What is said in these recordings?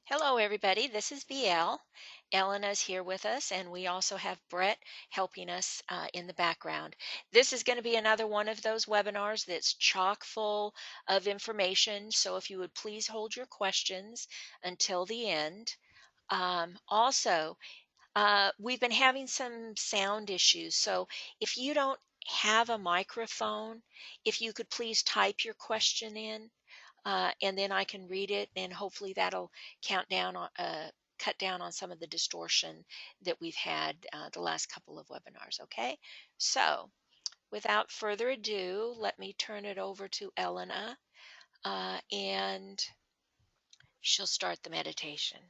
Hello, everybody. This is BL. Elena's here with us, and we also have Brett helping us in the background. This is going to be another one of those webinars that's chock full of information. So if you would please hold your questions until the end. Also, we've been having some sound issues. So if you don't have a microphone, if you could please type your question in, and then I can read it, and hopefully that'll cut down on some of the distortion that we've had the last couple of webinars. Okay, so without further ado, let me turn it over to Elena, and she'll start the meditation.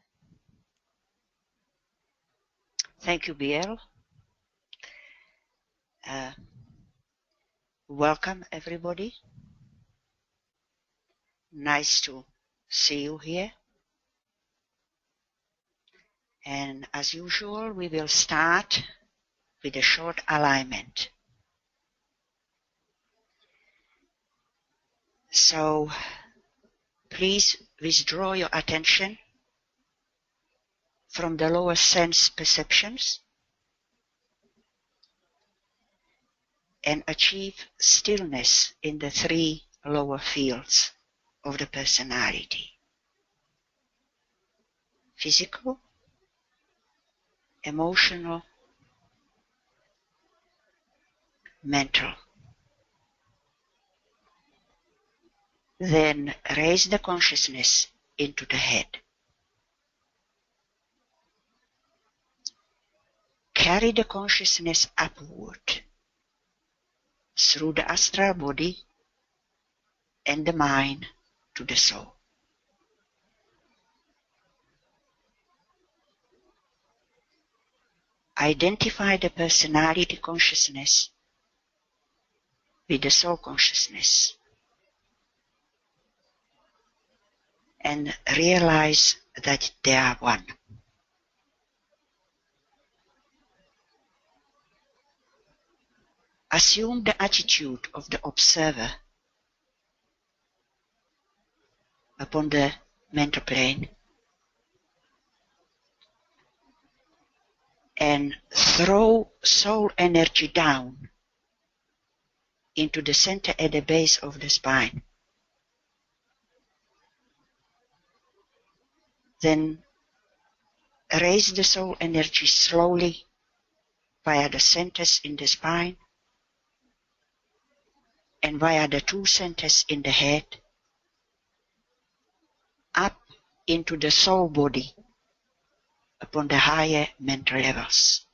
Thank you, BL. Welcome, everybody. Nice to see you here. And as usual, we will start with a short alignment. So please withdraw your attention from the lower sense perceptions and achieve stillness in the three lower fields of the personality: physical, emotional, mental. Then raise the consciousness into the head. Carry the consciousness upward through the astral body and the mind to the soul. Identify the personality consciousness with the soul consciousness and realize that they are one. Assume the attitude of the observer upon the mental plane and throw soul energy down into the center at the base of the spine. Then raise the soul energy slowly via the centers in the spine and via the two centers in the head up into the soul body upon the higher mental levels.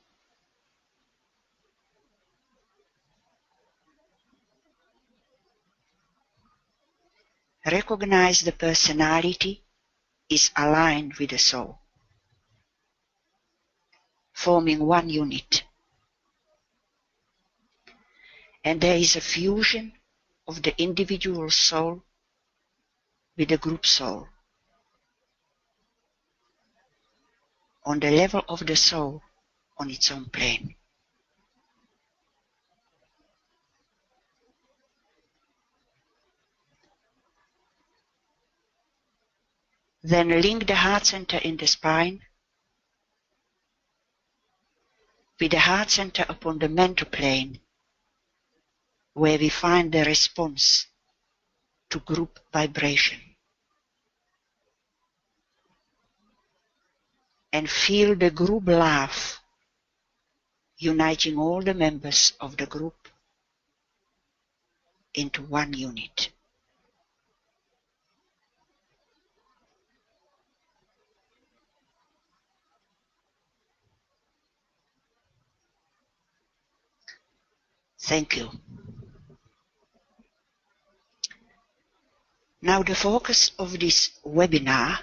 Recognize the personality is aligned with the soul, forming one unit. And there is a fusion of the individual soul with the group soul. On the level of the soul on its own plane. Then link the heart center in the spine with the heart center upon the mental plane, where we find the response to group vibration. And feel the group laugh, uniting all the members of the group into one unit. Thank you. Now the focus of this webinar,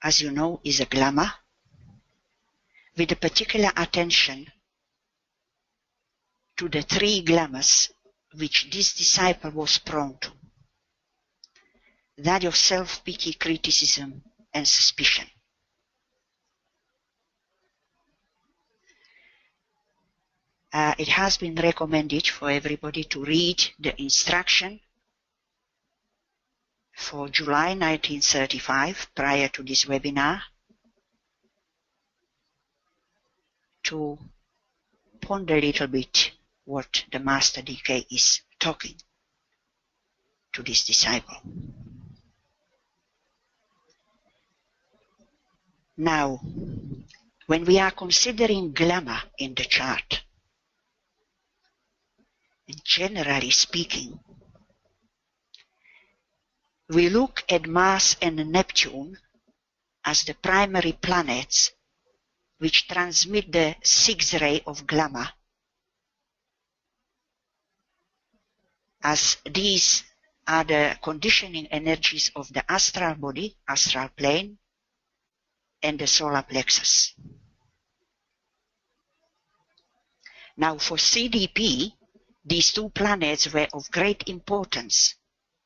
as you know, is a glamour, with a particular attention to the three glamours which this disciple was prone to: that of self-pity, criticism, and suspicion. It has been recommended for everybody to read the instruction for July 1935, prior to this webinar, to ponder a little bit what the Master DK is talking to this disciple. Now, when we are considering glamour in the chart, generally speaking, we look at Mars and Neptune as the primary planets which transmit the 6th ray of glamour, as these are the conditioning energies of the astral body, astral plane, and the solar plexus. Now for CDP, these two planets were of great importance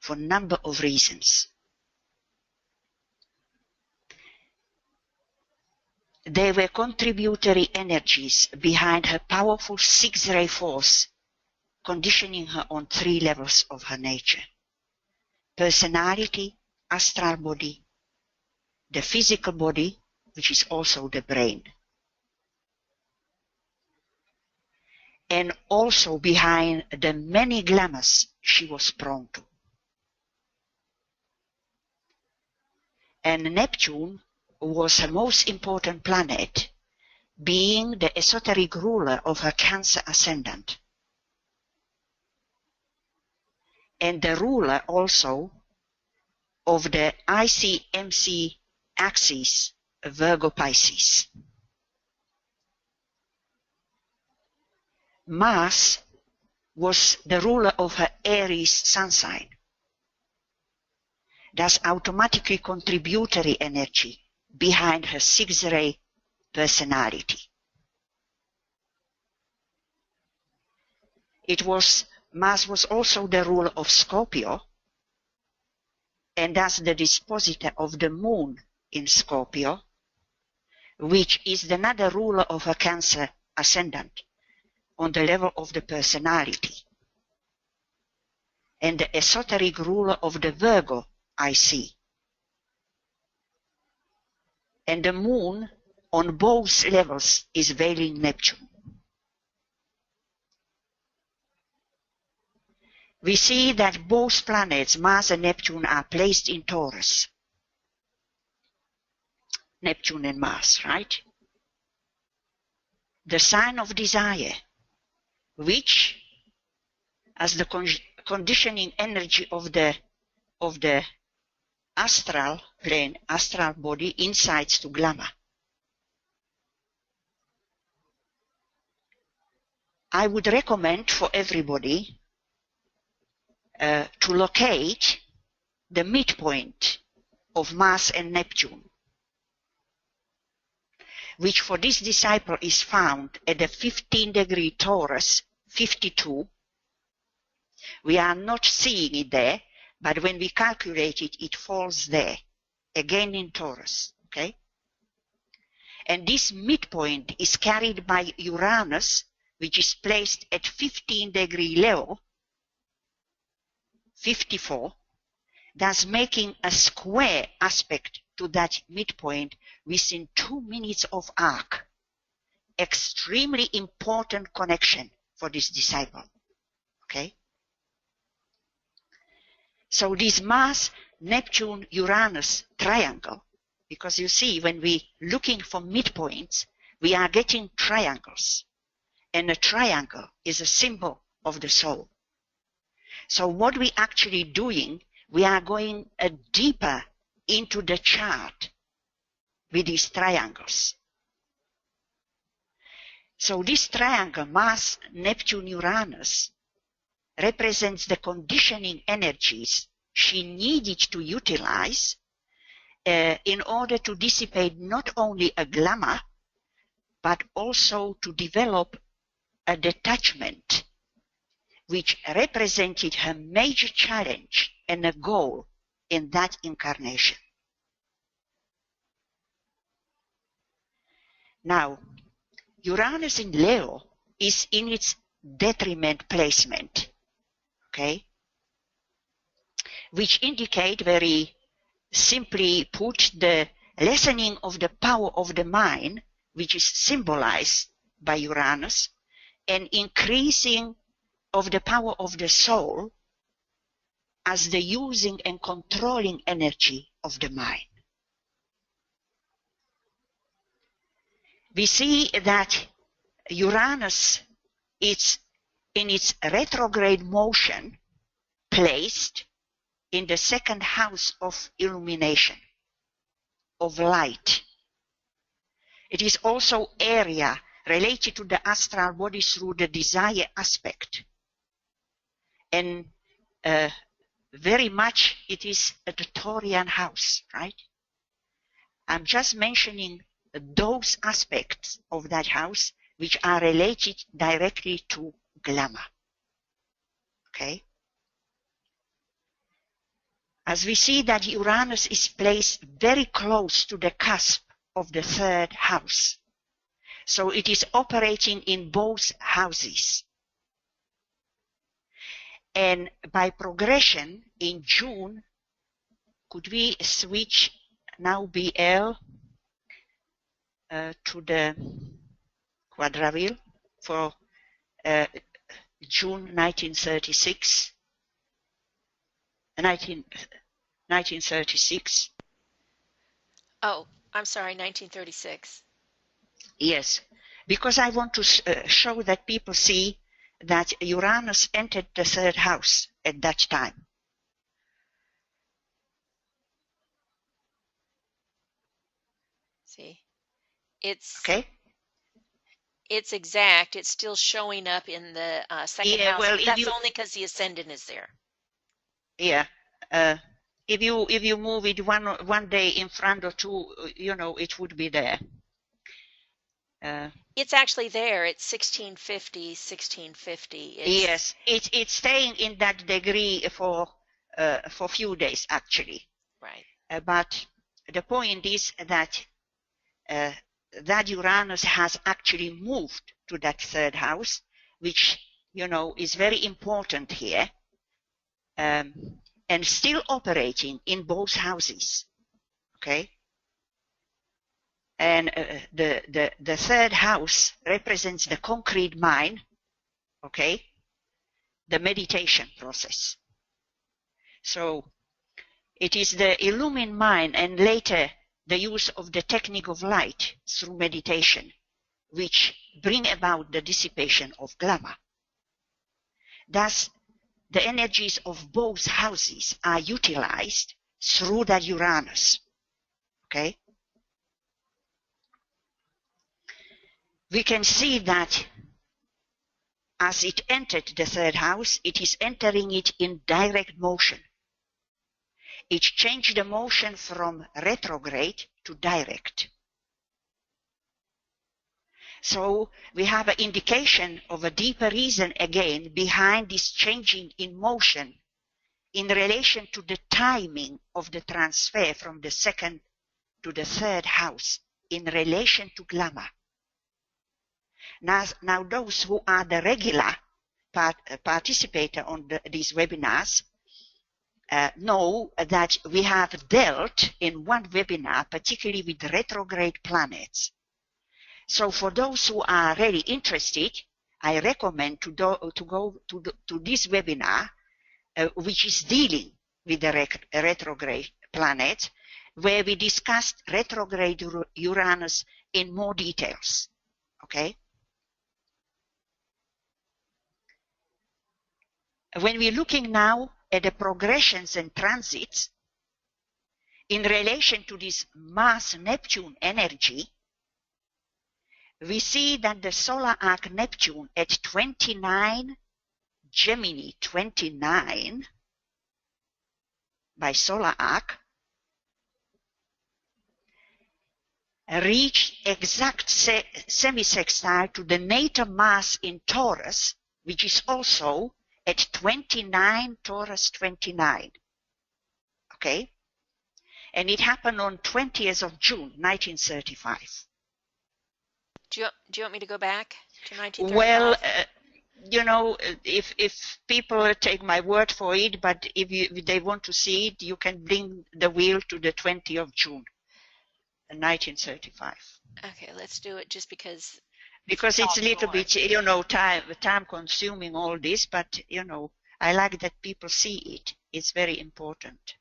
for a number of reasons. They were contributory energies behind her powerful 6th ray force, conditioning her on 3 levels of her nature: personality, astral body, the physical body, which is also the brain. And also behind the many glamours she was prone to. And Neptune was her most important planet, being the esoteric ruler of her Cancer ascendant, and the ruler also of the IC-MC axis, Virgo Pisces. Mars was the ruler of her Aries sun sign, thus automatically contributory energy behind her 6th ray personality. Mars was also the ruler of Scorpio, and thus the dispositor of the moon in Scorpio, which is another ruler of her Cancer ascendant on the level of the personality, and the esoteric ruler of the Virgo IC. And the moon on both levels is veiling Neptune. We see that both planets, Mars and Neptune, are placed in Taurus. Neptune and Mars, right? The sign of desire, which, as the conditioning energy of the astral plane, astral body, incites to glamour. I would recommend for everybody to locate the midpoint of Mars and Neptune, which for this disciple is found at the 15-degree Taurus, 52. We are not seeing it there, but when we calculate it, it falls there, again in Taurus, okay? And this midpoint is carried by Uranus, which is placed at 15-degree Leo, 54, thus making a square aspect to that midpoint within 2 minutes of arc. Extremely important connection for this disciple, okay? So this Mars, Neptune, Uranus triangle, because you see when we looking for midpoints, we are getting triangles. And a triangle is a symbol of the soul. So what we actually doing, we are going deeper into the chart with these triangles. So this triangle, Mars, Neptune, Uranus, represents the conditioning energies she needed to utilize in order to dissipate not only a glamour, but also to develop a detachment, which represented her major challenge and a goal in that incarnation. Now, Uranus in Leo is in its detriment placement, okay? which indicate, very simply put, the lessening of the power of the mind, which is symbolized by Uranus, and increasing of the power of the soul as the using and controlling energy of the mind. We see that Uranus is in its retrograde motion placed in the second house of illumination, of light. It is also area related to the astral body through the desire aspect. And very much it is a Taurian house, right? I'm just mentioning those aspects of that house which are related directly to glamour. Okay? As we see that Uranus is placed very close to the cusp of the third house. So it is operating in both houses. And by progression in June, could we switch now BL to the quadraville for June 1936? 1936. Oh, I'm sorry, 1936. Yes, because I want to show that people see that Uranus entered the third house at that time. See, it's okay. It's exact. It's still showing up in the second house. Well, That's only because the ascendant is there. Yeah. If you move it one day in front or two, you know, it would be there. It's actually there. It's 1650, 1650. Yes, it's staying in that degree for few days actually. Right. But the point is that that Uranus has actually moved to that third house, which, you know, is very important here, and still operating in both houses. Okay. And the third house represents the concrete mind, okay, the meditation process. So it is the illumined mind and later the use of the technique of light through meditation which bring about the dissipation of glamour. Thus, the energies of both houses are utilized through that Uranus, okay? We can see that as it entered the third house, it is entering it in direct motion. It changed the motion from retrograde to direct. So we have an indication of a deeper reason again behind this changing in motion in relation to the timing of the transfer from the second to the third house in relation to glamour. Now those who are the regular participator on these webinars know that we have dealt in one webinar particularly with retrograde planets. So for those who are really interested, I recommend to go to this webinar which is dealing with the retrograde planets, where we discussed retrograde Uranus in more details. Okay? When we're looking now at the progressions and transits in relation to this Mars-Neptune energy, we see that the solar arc Neptune at 29, Gemini 29, by solar arc, reached exact semi-sextile to the natal Mars in Taurus, which is also at 29 Taurus 29. Okay? And it happened on 20th of June, 1935. Do you want me to go back to 1935? Well, you know, if people take my word for it, but if they want to see it, you can bring the wheel to the 20th of June, 1935. Okay, let's do it just because It's a little more. bit, you know, time consuming all this, but, you know, I like that people see it. It's very important.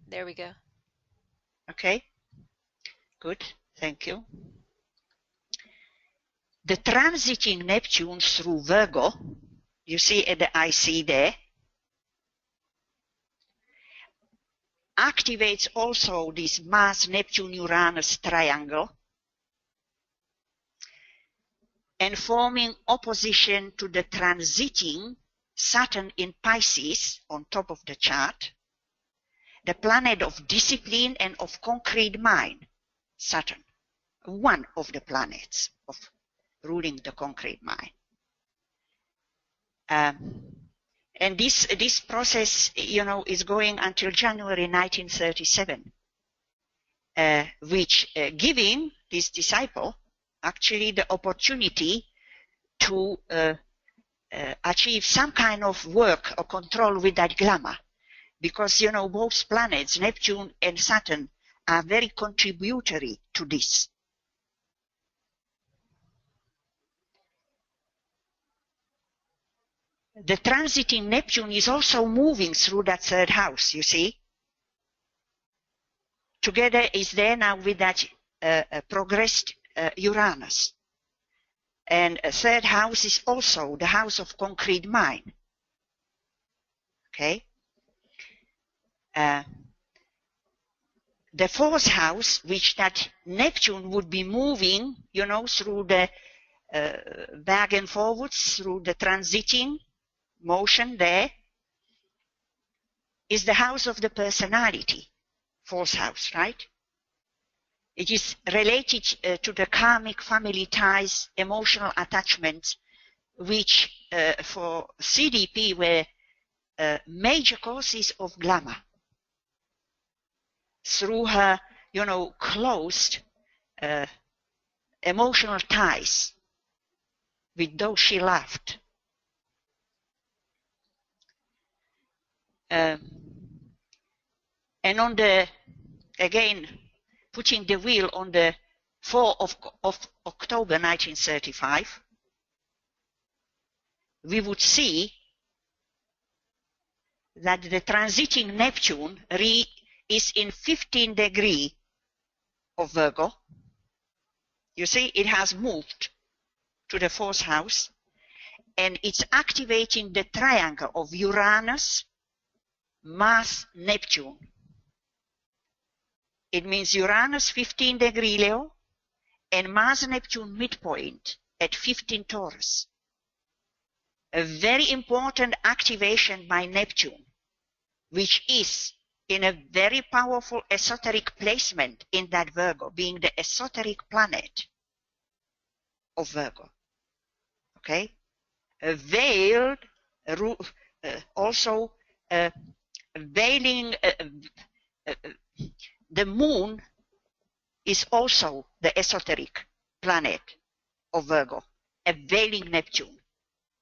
There we go. Okay, good, thank you. The transiting Neptune through Virgo, you see at the IC there, activates also this Mars Neptune Uranus triangle and forming opposition to the transiting Saturn in Pisces on top of the chart, the planet of discipline and of concrete mind, Saturn, one of the planets of ruling the concrete mind. And this process, you know, is going until January 1937, which giving this disciple actually the opportunity to achieve some kind of work or control with that glamour. Because, you know, both planets, Neptune and Saturn, are very contributory to this. The transiting Neptune is also moving through that third house, you see. Together is there now with that progressed Uranus. And a third house is also the house of concrete mind. Okay. The fourth house, which that Neptune would be moving, you know, through the back and forwards, through the transiting motion there, is the house of the personality, fourth house, right? It is related to the karmic family ties, emotional attachments, which for CDP were major causes of glamour. Through her, you know, closed emotional ties with those she loved. And on the, again, putting the wheel on the 4th of October 1935, we would see that the transiting Neptune is in 15 degrees of Virgo. You see, it has moved to the fourth house, and it's activating the triangle of Uranus, Mars, Neptune. It means Uranus 15 degree Leo and Mars Neptune midpoint at 15 Taurus. A very important activation by Neptune, which is in a very powerful esoteric placement in that Virgo, being the esoteric planet of Virgo. Okay? A veiled, also veiling, the moon is also the esoteric planet of Virgo, a veiling Neptune.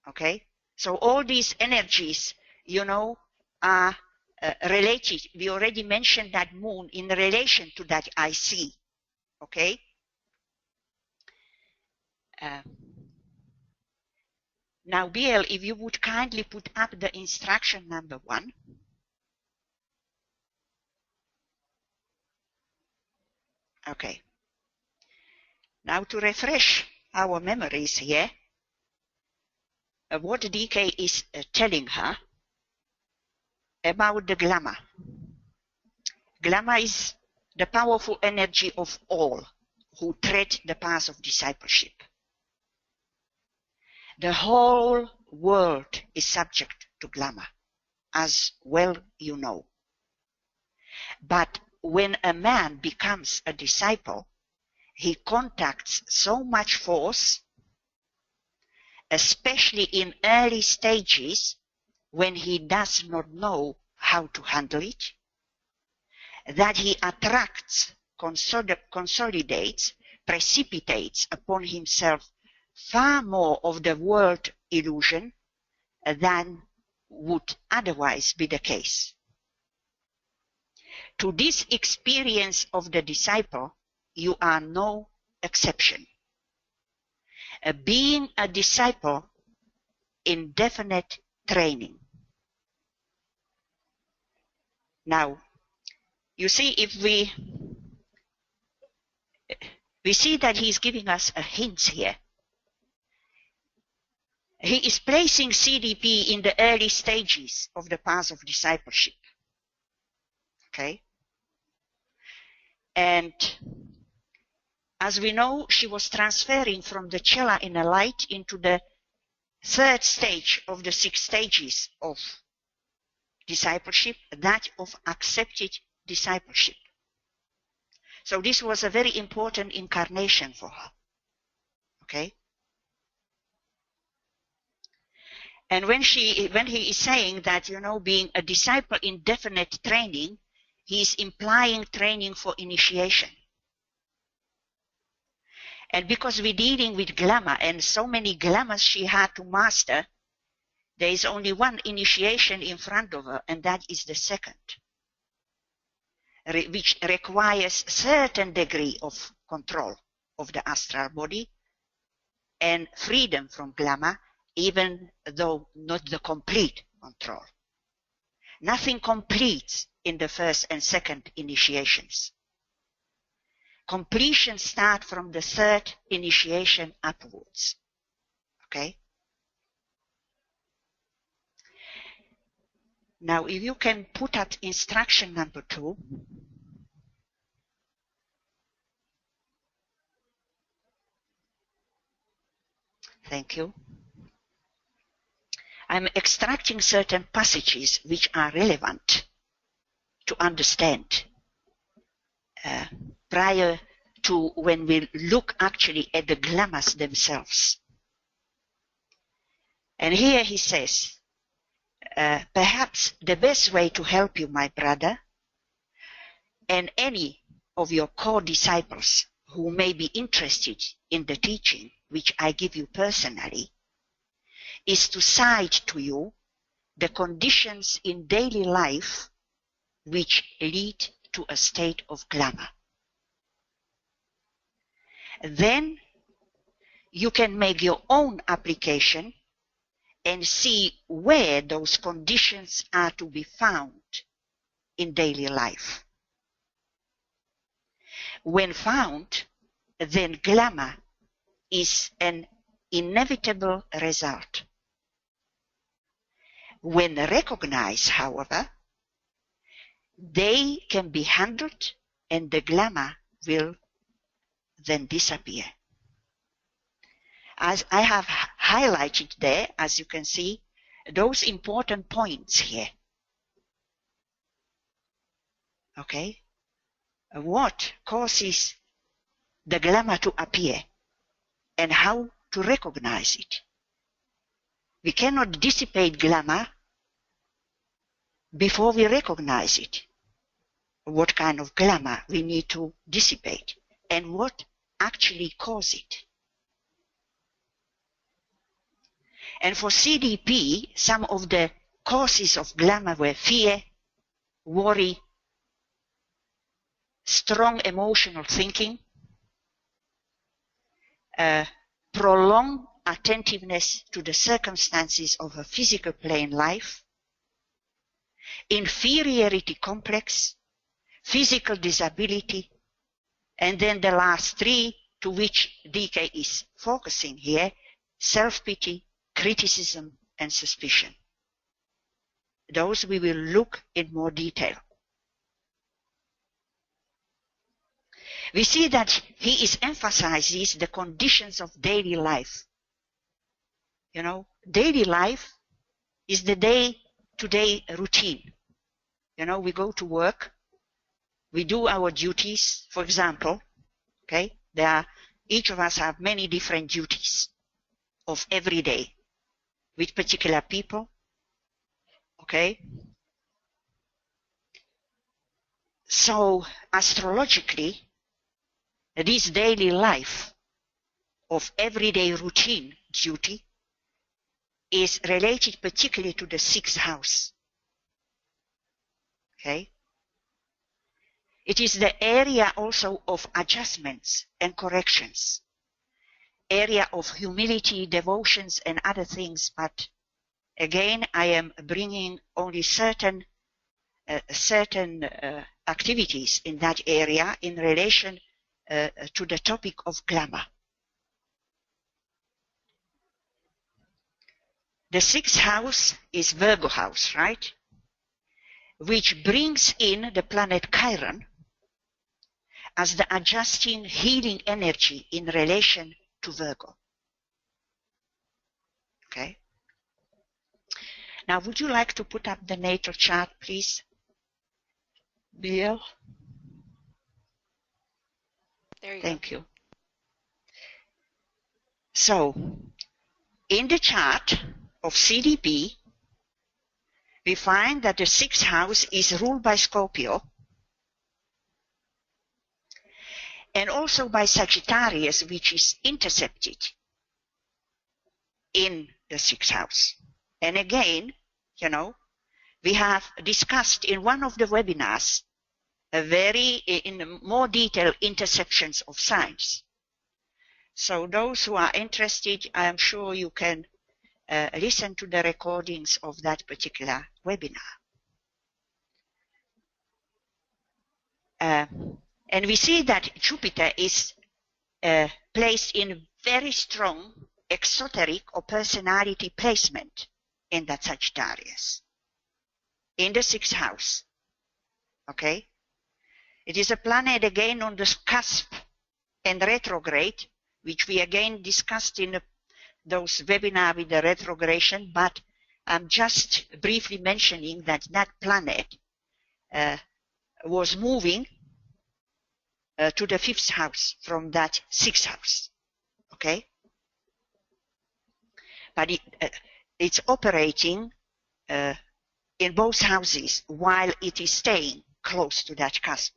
Okay? So all these energies, you know, are related. We already mentioned that moon in relation to that IC. Okay? Now, Biel, if you would kindly put up the instruction number 1. Okay. Now, to refresh our memories here, what DK is telling her about the glamour. Glamour is the powerful energy of all who tread the path of discipleship. The whole world is subject to glamour, as well you know. But when a man becomes a disciple, he contacts so much force, especially in early stages when he does not know how to handle it, that he attracts, consolidates, precipitates upon himself far more of the world illusion than would otherwise be the case. To this experience of the disciple, you are no exception. Being a disciple in definite training. Now, you see, if we see that he's giving us a hint here. He is placing CDP in the early stages of the path of discipleship. Okay? And as we know, she was transferring from the cella in a light into the third stage of the 6 stages of discipleship, that of accepted discipleship. So this was a very important incarnation for her. Okay? And when he is saying that, you know, being a disciple in definite training, he is implying training for initiation. And because we're dealing with glamour and so many glamours she had to master, there is only one initiation in front of her, and that is the second, which requires certain degree of control of the astral body and freedom from glamour, even though not the complete control. Nothing completes in the first and second initiations. Completion starts from the third initiation upwards. Okay? Now, if you can put up instruction number 2. Thank you. I'm extracting certain passages which are relevant to understand prior to when we look actually at the glamours themselves. And here he says, perhaps the best way to help you, my brother, and any of your co-disciples who may be interested in the teaching which I give you personally, is to cite to you the conditions in daily life which lead to a state of glamour. Then you can make your own application and see where those conditions are to be found in daily life. When found, then glamour is an inevitable result. When recognized, however, they can be handled and the glamour will then disappear. As I have highlighted there, as you can see, those important points here. Okay? What causes the glamour to appear and how to recognize it. We cannot dissipate glamour before we recognize it. What kind of glamour we need to dissipate and what actually causes it. And for CDP, some of the causes of glamour were fear, worry, strong emotional thinking, prolonged attentiveness to the circumstances of her physical plane life, inferiority complex, physical disability, and then the last 3 to which DK is focusing here, self-pity, criticism, and suspicion. Those we will look in more detail. We see that he is emphasizes the conditions of daily life. You know, daily life is the day-to-day routine. You know, we go to work, we do our duties, for example, okay? Each of us have many different duties of every day with particular people, okay? So, astrologically, this daily life of everyday routine duty is related particularly to the 6th house. Okay? It is the area also of adjustments and corrections, area of humility, devotions, and other things. But again, I am bringing only certain activities in that area in relation to the topic of glamour. The 6th house is Virgo house, right? Which brings in the planet Chiron as the adjusting, healing energy in relation to Virgo. Okay? Now, would you like to put up the natal chart, please, Bill? There you Thank you. So, in the chart of CDP, we find that the 6th house is ruled by Scorpio and also by Sagittarius, which is intercepted in the 6th house. And again, you know, we have discussed in one of the webinars in more detail interceptions of signs. So those who are interested, I am sure you can listen to the recordings of that particular webinar. And we see that Jupiter is placed in very strong exoteric or personality placement in that Sagittarius, in the 6th house. Okay? It is a planet again on the cusp and retrograde, which we again discussed in those webinars with the retrogression, but I'm just briefly mentioning that that planet was moving to the 5th house from that 6th house. Okay? But it's operating in both houses while it is staying close to that cusp.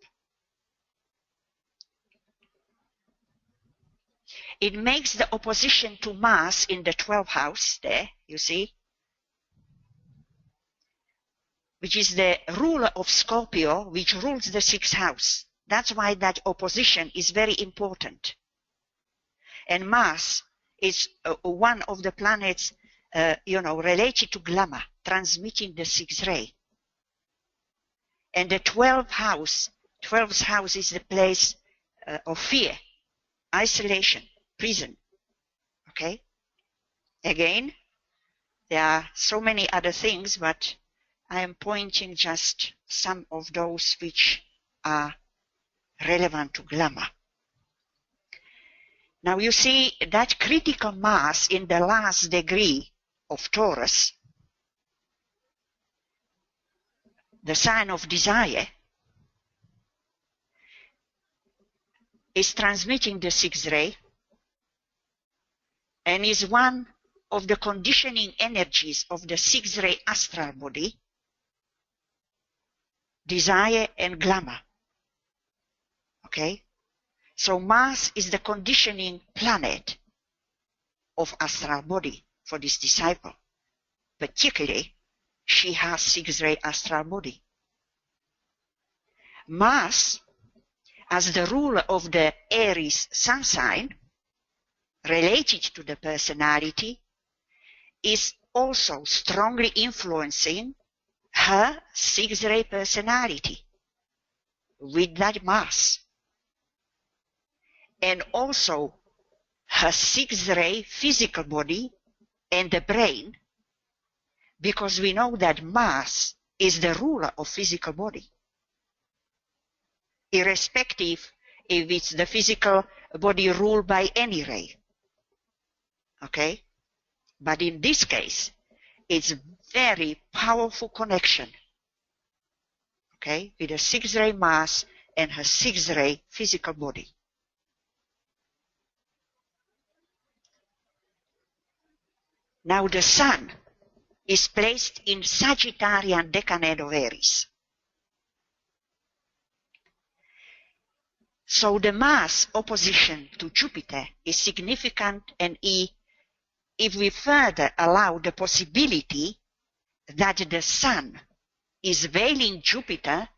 It makes the opposition to Mars in the 12th house there, you see, which is the ruler of Scorpio, which rules the 6th house. That's why that opposition is very important. And Mars is one of the planets, related to glamour, transmitting the 6th ray. And the 12th house is the place of fear, isolation, prison. Okay? Again, there are so many other things, but I am pointing just some of those which are relevant to glamour. Now you see that critical mass in the last degree of Taurus, the sign of desire, is transmitting the 6th ray and is one of the conditioning energies of the 6th ray astral body, desire and glamour. Okay? So Mars is the conditioning planet of astral body for this disciple. Particularly, she has 6th ray astral body. Mars, as the ruler of the Aries sun sign, related to the personality, is also strongly influencing her 6th ray personality with that Mars. And also her 6th ray physical body and the brain, because we know that Mars is the ruler of physical body, irrespective if it's the physical body ruled by any ray. Okay? But in this case, it's a very powerful connection. Okay? With the 6th ray Mars and her 6th ray physical body. Now the Sun is placed in Sagittarian decade of Aries. So the mass opposition to Jupiter is significant, and if we further allow the possibility that the Sun is veiling Jupiter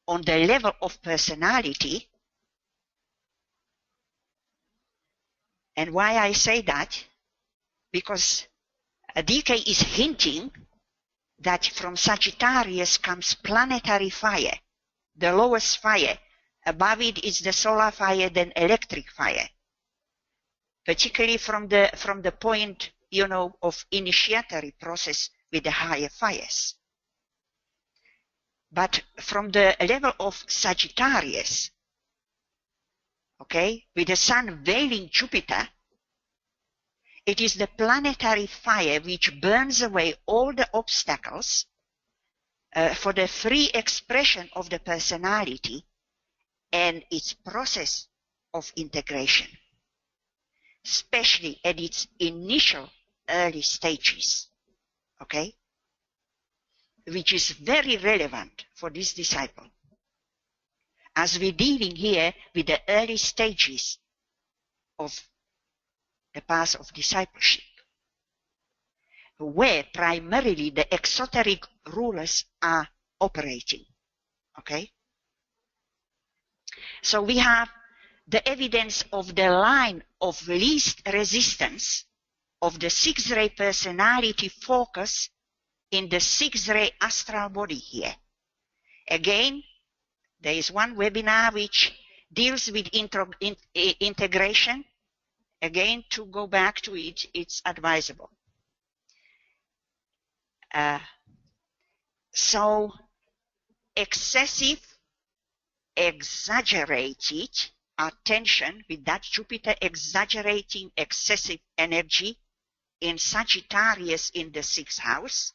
on the level of personality, and why I say that? Because DK is hinting that from Sagittarius comes planetary fire, the lowest fire. Above it is the solar fire, then electric fire. Particularly from the point, of initiatory process with the higher fires. But from the level of Sagittarius, okay, with the Sun veiling Jupiter, it is the planetary fire which burns away all the obstacles for the free expression of the personality and its process of integration, especially at its initial early stages, okay, which is very relevant for this disciple, as we're dealing here with the early stages of the path of discipleship, where primarily the exoteric rulers are operating, okay? So we have the evidence of the line of least resistance of the six-ray personality focus in the six-ray astral body here. Again, there is one webinar which deals with integration. Again, to go back to it, it's advisable. So, excessive, exaggerated attention with that Jupiter exaggerating excessive energy in Sagittarius in the 6th house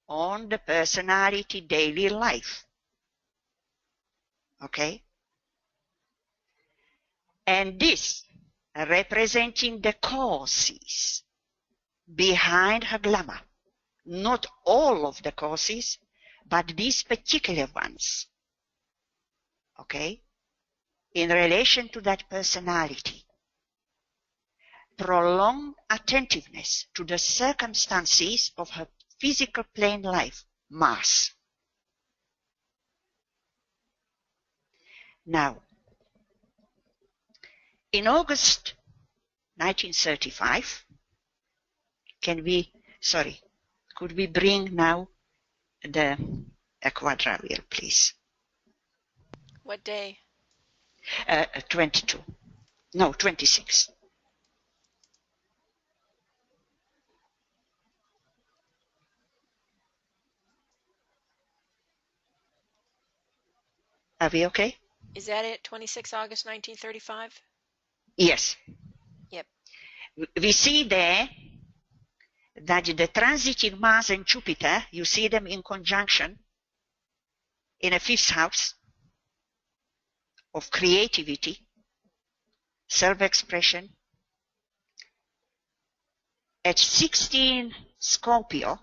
on the personality daily life. Okay? And this representing the causes behind her glamour. Not all of the causes, but these particular ones. Okay? In relation to that personality. Prolonged attentiveness to the circumstances of her physical plane life, Mars. Now, in August 1935, could we bring now the quadra wheel, please? What day? 22. No, 26. Are we okay? Is that it? 26 August 1935? Yes. Yep. We see there that the transiting Mars and Jupiter, you see them in conjunction in a 5th house of creativity, self-expression. At 16 Scorpio,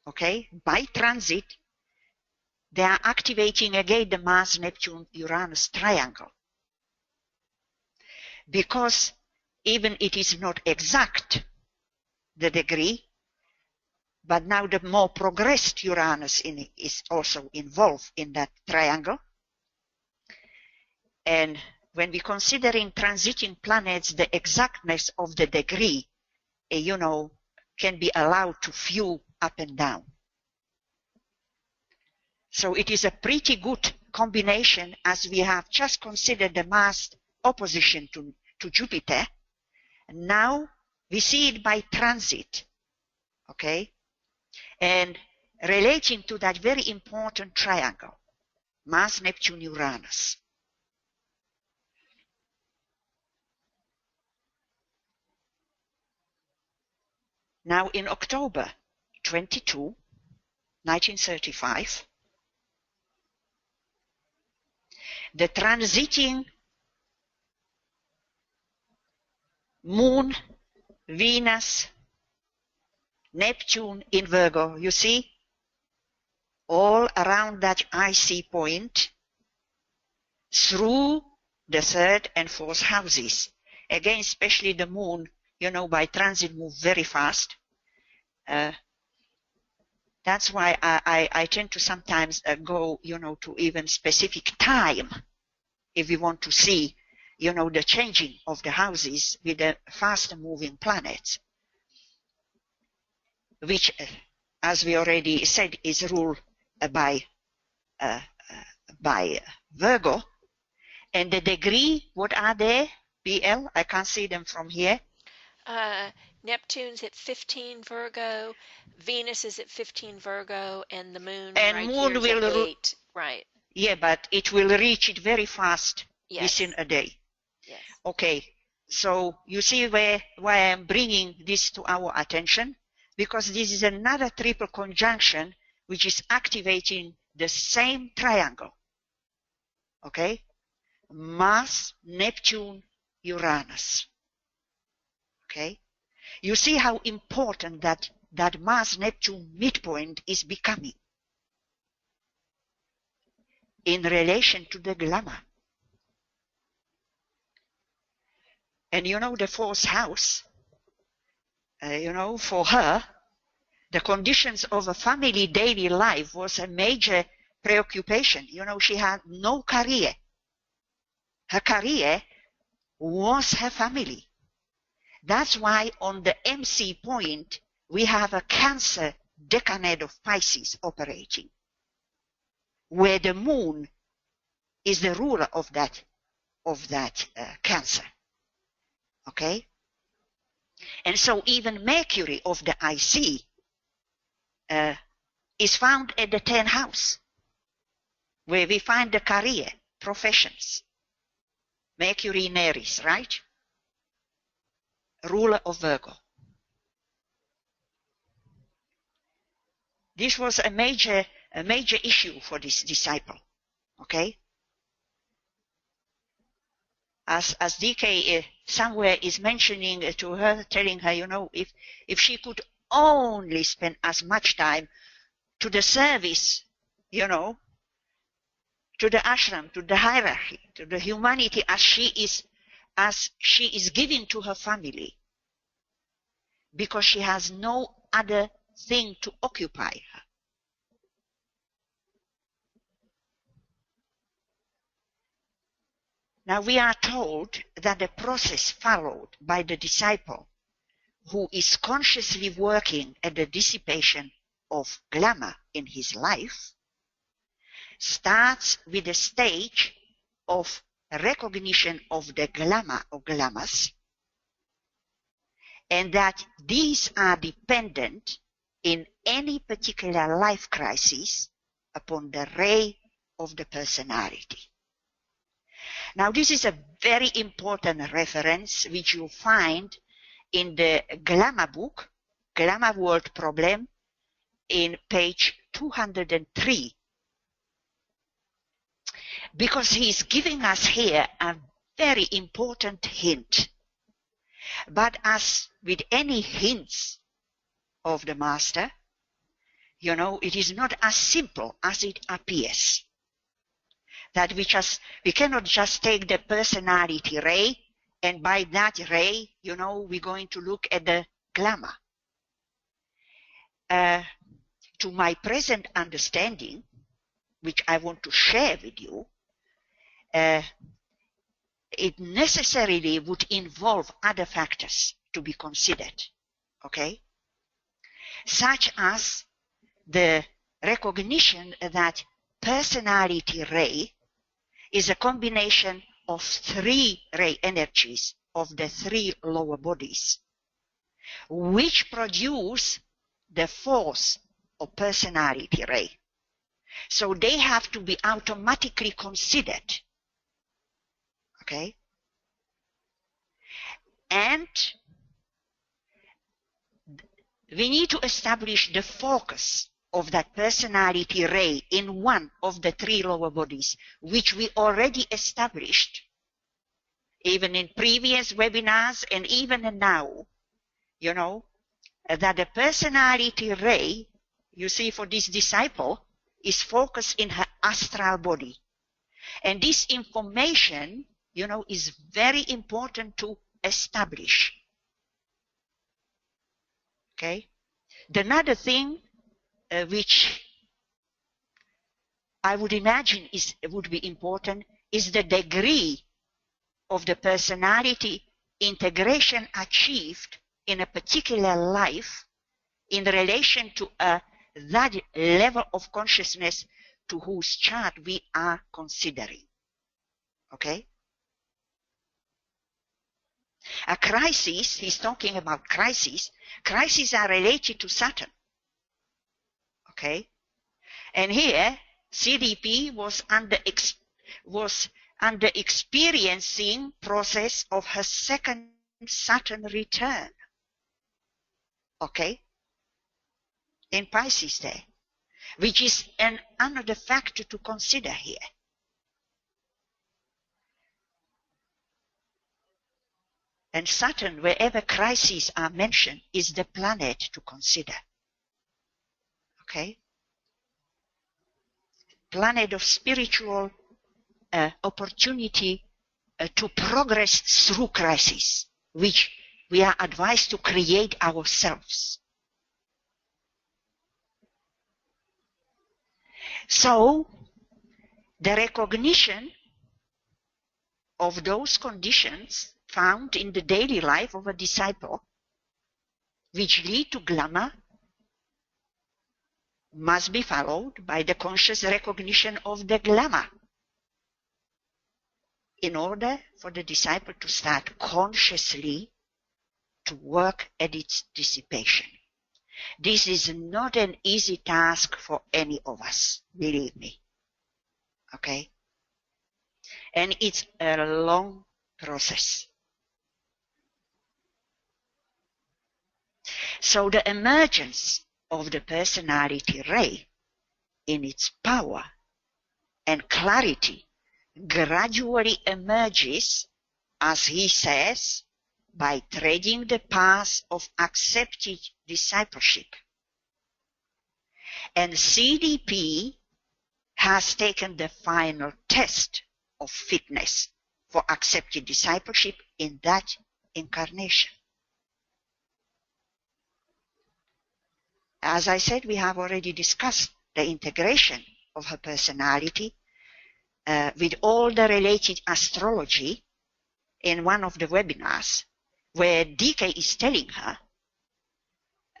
okay, by transit, they are activating again the Mars-Neptune-Uranus triangle. Because even it is not exact, the degree, but now the more progressed Uranus is also involved in that triangle. And when we consider in transiting planets, the exactness of the degree, can be allowed to fuel up and down. So it is a pretty good combination, as we have just considered the Mars opposition to Jupiter. And now we see it by transit, okay? And relating to that very important triangle, Mars, Neptune, Uranus. Now in October 22, 1935, the transiting Moon, Venus, Neptune in Virgo, you see, all around that IC point, through the third and fourth houses. Again, especially the moon, by transit move very fast. That's why I tend to sometimes go, to even specific time if we want to see, the changing of the houses with the faster moving planets, which, as we already said, is ruled by Virgo. And the degree, what are they, BL? I can't see them from here. Neptune's at 15 Virgo, Venus is at 15 Virgo, and the moon moon here is at 8. Right. Yeah, but it will reach it very fast within a day. Yes. Okay, so you see why I'm bringing this to our attention, because this is another triple conjunction which is activating the same triangle. Okay, Mars, Neptune, Uranus. Okay, you see how important that Mars-Neptune midpoint is becoming in relation to the glamour. And the fourth house, for her, the conditions of a family daily life was a major preoccupation. She had no career. Her career was her family. That's why on the MC point, we have a Cancer decade of Pisces operating, where the moon is the ruler of that Cancer. Okay? And so even Mercury of the IC is found at the 10th house, where we find the career, professions. Mercury in Aries, right? Ruler of Virgo. This was a major issue for this disciple. Okay? As DK somewhere is mentioning to her, telling her, if she could only spend as much time to the service, to the ashram, to the hierarchy, to the humanity as she is giving to her family, because she has no other thing to occupy her. Now we are told that the process followed by the disciple who is consciously working at the dissipation of glamour in his life starts with a stage of recognition of the glamour or glamours, and that these are dependent in any particular life crisis upon the ray of the personality. Now this is a very important reference which you'll find in the Glamour book, Glamour World Problem, in page 203. Because he's giving us here a very important hint. But as with any hints of the master, it is not as simple as it appears. That we cannot just take the personality ray, and by that ray, we're going to look at the glamour. To my present understanding, which I want to share with you, it necessarily would involve other factors to be considered, okay? Such as the recognition that personality ray is a combination of 3 ray energies of the 3 lower bodies, which produce the force of personality ray. So they have to be automatically considered. Okay? And we need to establish the focus of that personality ray in one of the 3 lower bodies, which we already established, even in previous webinars and even now, that the personality ray, you see, for this disciple, is focused in her astral body. And this information, is very important to establish. Okay? Another thing which I would imagine would be important is the degree of the personality integration achieved in a particular life in relation to that level of consciousness to whose chart we are considering. Okay? A crisis, he's talking about crises. Crises are related to Saturn. Okay? And here, CDP was under experiencing process of her second Saturn return. Okay? In Pisces there, which is another factor to consider here. And Saturn, wherever crises are mentioned, is the planet to consider. Okay? Planet of spiritual opportunity to progress through crises, which we are advised to create ourselves. So, the recognition of those conditions found in the daily life of a disciple, which lead to glamour, must be followed by the conscious recognition of the glamour in order for the disciple to start consciously to work at its dissipation. This is not an easy task for any of us, believe me. Okay? And it's a long process. So the emergence of the personality ray in its power and clarity gradually emerges, as he says, by treading the path of accepted discipleship. And CDP has taken the final test of fitness for accepted discipleship in that incarnation. As I said, we have already discussed the integration of her personality with all the related astrology in one of the webinars, where DK is telling her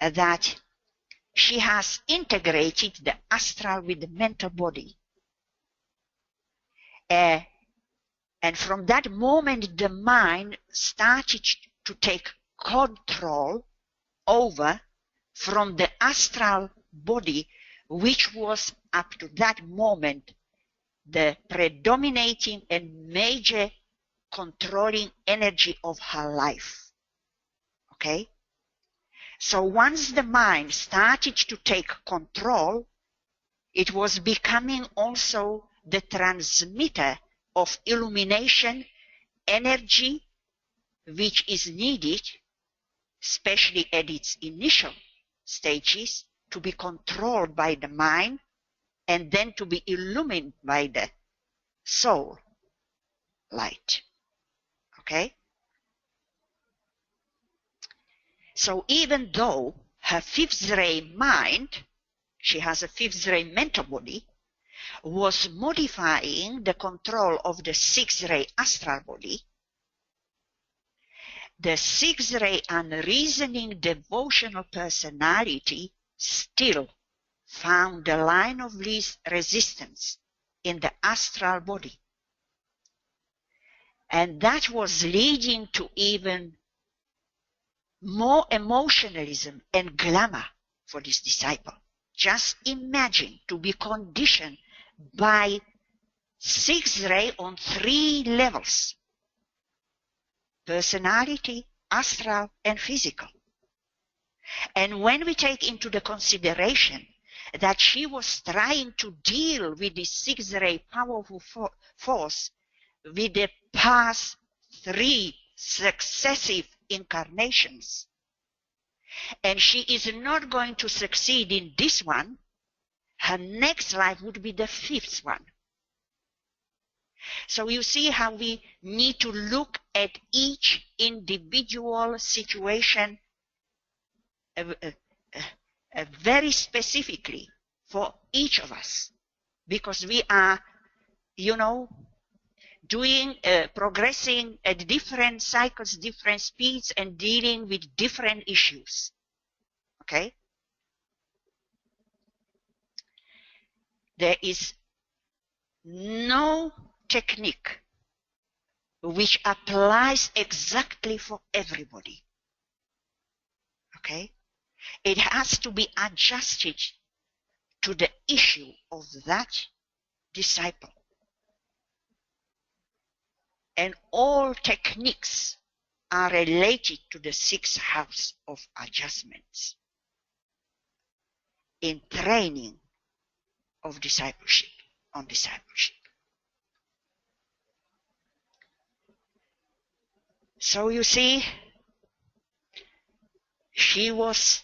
that she has integrated the astral with the mental body. And from that moment, the mind started to take control over from the astral body, which was up to that moment the predominating and major controlling energy of her life. Okay? So once the mind started to take control, it was becoming also the transmitter of illumination energy, which is needed, especially at its initial stages, to be controlled by the mind and then to be illumined by the soul light. Okay? So even though her fifth ray mind, she has a fifth ray mental body, was modifying the control of the sixth ray astral body, the sixth ray unreasoning devotional personality still found the line of least resistance in the astral body. And that was leading to even more emotionalism and glamour for this disciple. Just imagine to be conditioned by sixth ray on 3 levels: personality, astral, and physical. And when we take into the consideration that she was trying to deal with this sixth ray powerful force with the past 3 successive incarnations, and she is not going to succeed in this one, her next life would be the 5th one. So you see how we need to look at each individual situation very specifically for each of us, because we are, doing, progressing at different cycles, different speeds, and dealing with different issues. Okay? There is no technique which applies exactly for everybody. Okay? It has to be adjusted to the issue of that disciple. And all techniques are related to the sixth house of adjustments in training of discipleship, on discipleship. So you see, she was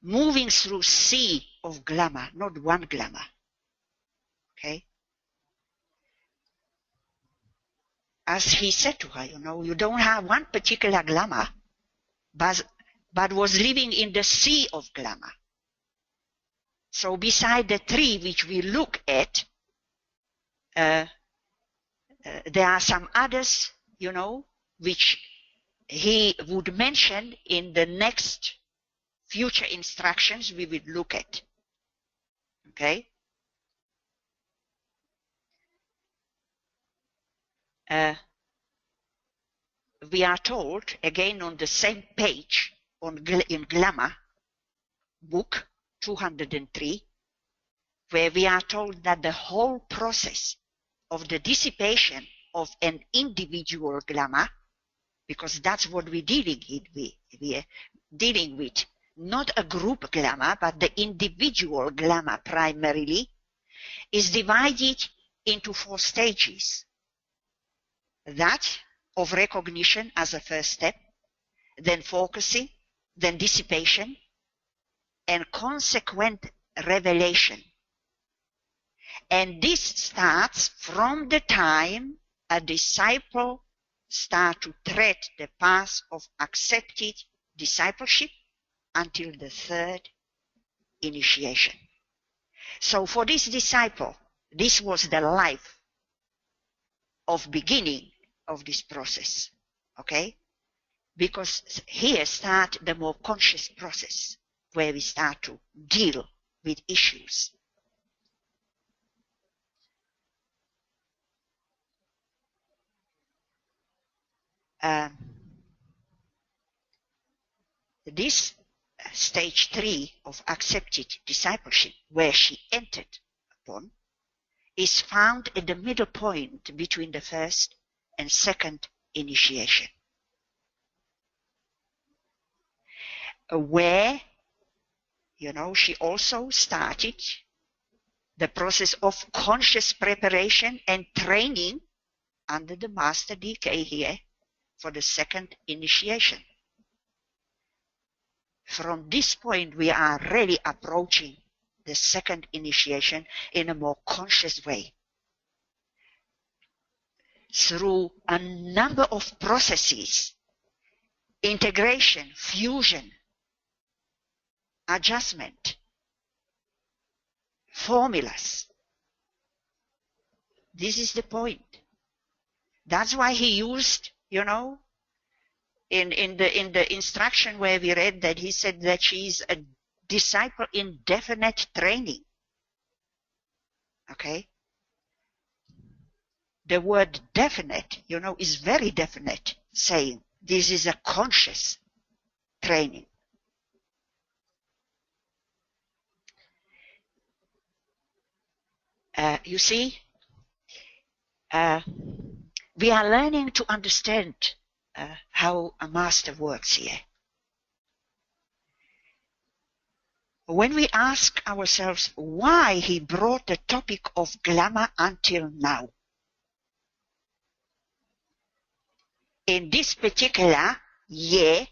moving through sea of glamour, not one glamour. Okay? As he said to her, you don't have one particular glamour, but was living in the sea of glamour. So beside the tree which we look at, there are some others, which he would mention in the next future instructions we will look at. Okay? We are told, again on the same page, in Glamour, book 203, where we are told that the whole process of the dissipation of an individual glamour, because that's what we're dealing with, not a group glamour, but the individual glamour primarily, is divided into 4 stages. That of recognition as a first step, then focusing, then dissipation, and consequent revelation. And this starts from the time a disciple starts to tread the path of accepted discipleship until the 3rd initiation. So for this disciple, this was the life of beginning of this process. Okay? Because here starts the more conscious process, where we start to deal with issues. This stage 3 of accepted discipleship, where she entered upon, is found at the middle point between the 1st and 2nd initiation, where, she also started the process of conscious preparation and training under the Master DK here for the 2nd initiation. From this point, we are really approaching the 2nd initiation in a more conscious way, through a number of processes: integration, fusion, adjustment, formulas. This is the point. That's why he used, in the instruction where we read that, he said that she is a disciple in definite training. Okay? The word definite, is very definite, saying this is a conscious training. You see, we are learning to understand how a master works here. When we ask ourselves why he brought the topic of glamour until now, in this particular year,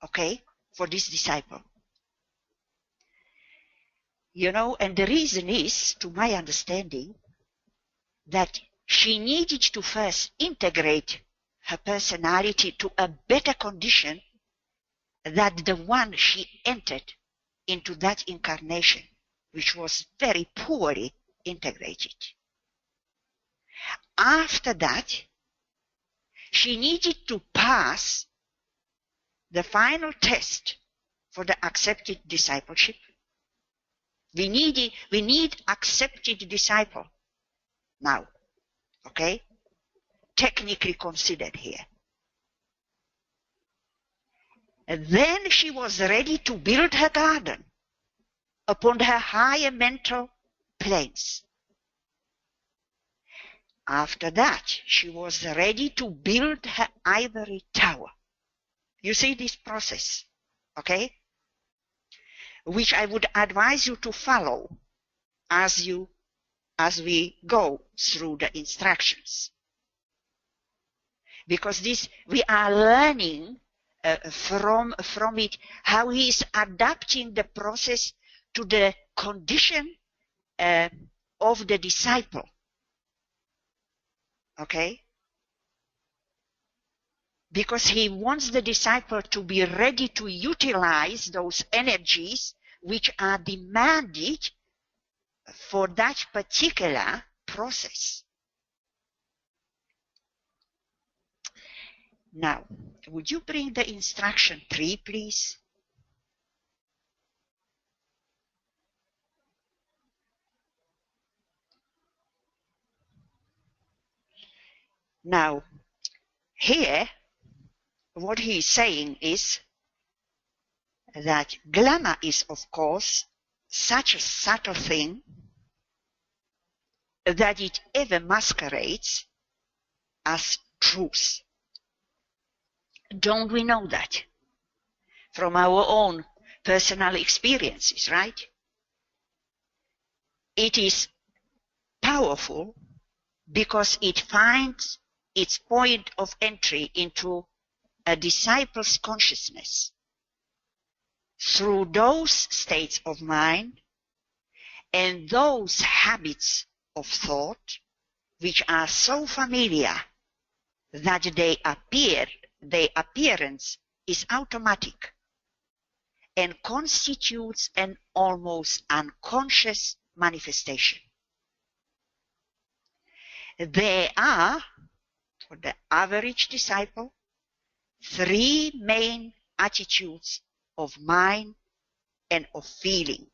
okay, for this disciple, and the reason is, to my understanding, that she needed to first integrate her personality to a better condition than the one she entered into that incarnation, which was very poorly integrated. After that, she needed to pass the final test for the accepted discipleship. We need accepted disciple now, okay? Technically considered here. And then she was ready to build her garden upon her higher mental planes. After that, she was ready to build her ivory tower. You see this process, okay? Which I would advise you to follow as we go through the instructions. Because this, we are learning from it how he is adapting the process to the condition of the disciple. Okay? Because he wants the disciple to be ready to utilize those energies which are demanded for that particular process. Now, would you bring the instruction 3, please? Now, here, what he is saying is that glamour is, of course, such a subtle thing that it ever masquerades as truth. Don't we know that from our own personal experiences, right? It is powerful because it finds its point of entry into a disciple's consciousness through those states of mind and those habits of thought which are so familiar that their appearance is automatic and constitutes an almost unconscious manifestation. There are, for the average disciple, 3 main attitudes of mind and of feeling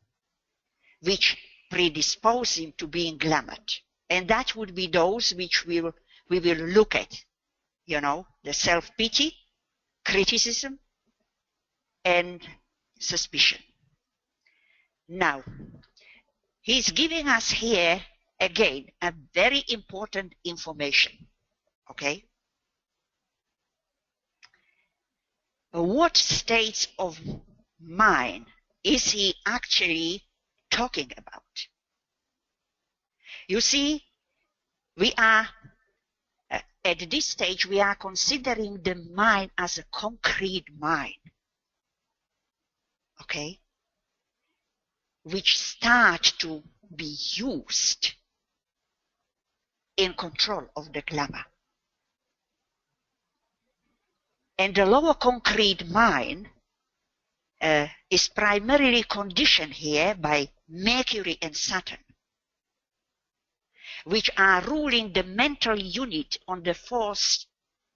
which predispose him to being glamoured. And that would be those which we will look at. You know, the self-pity, criticism, and suspicion. Now, he's giving us here, again, a very important information. Okay? What states of mind is he actually talking about? You see, we are at this stage, we are considering the mind as a concrete mind, okay, which start to be used in control of the glamour. And the lower concrete mind is primarily conditioned here by Mercury and Saturn, which are ruling the mental unit on the 4th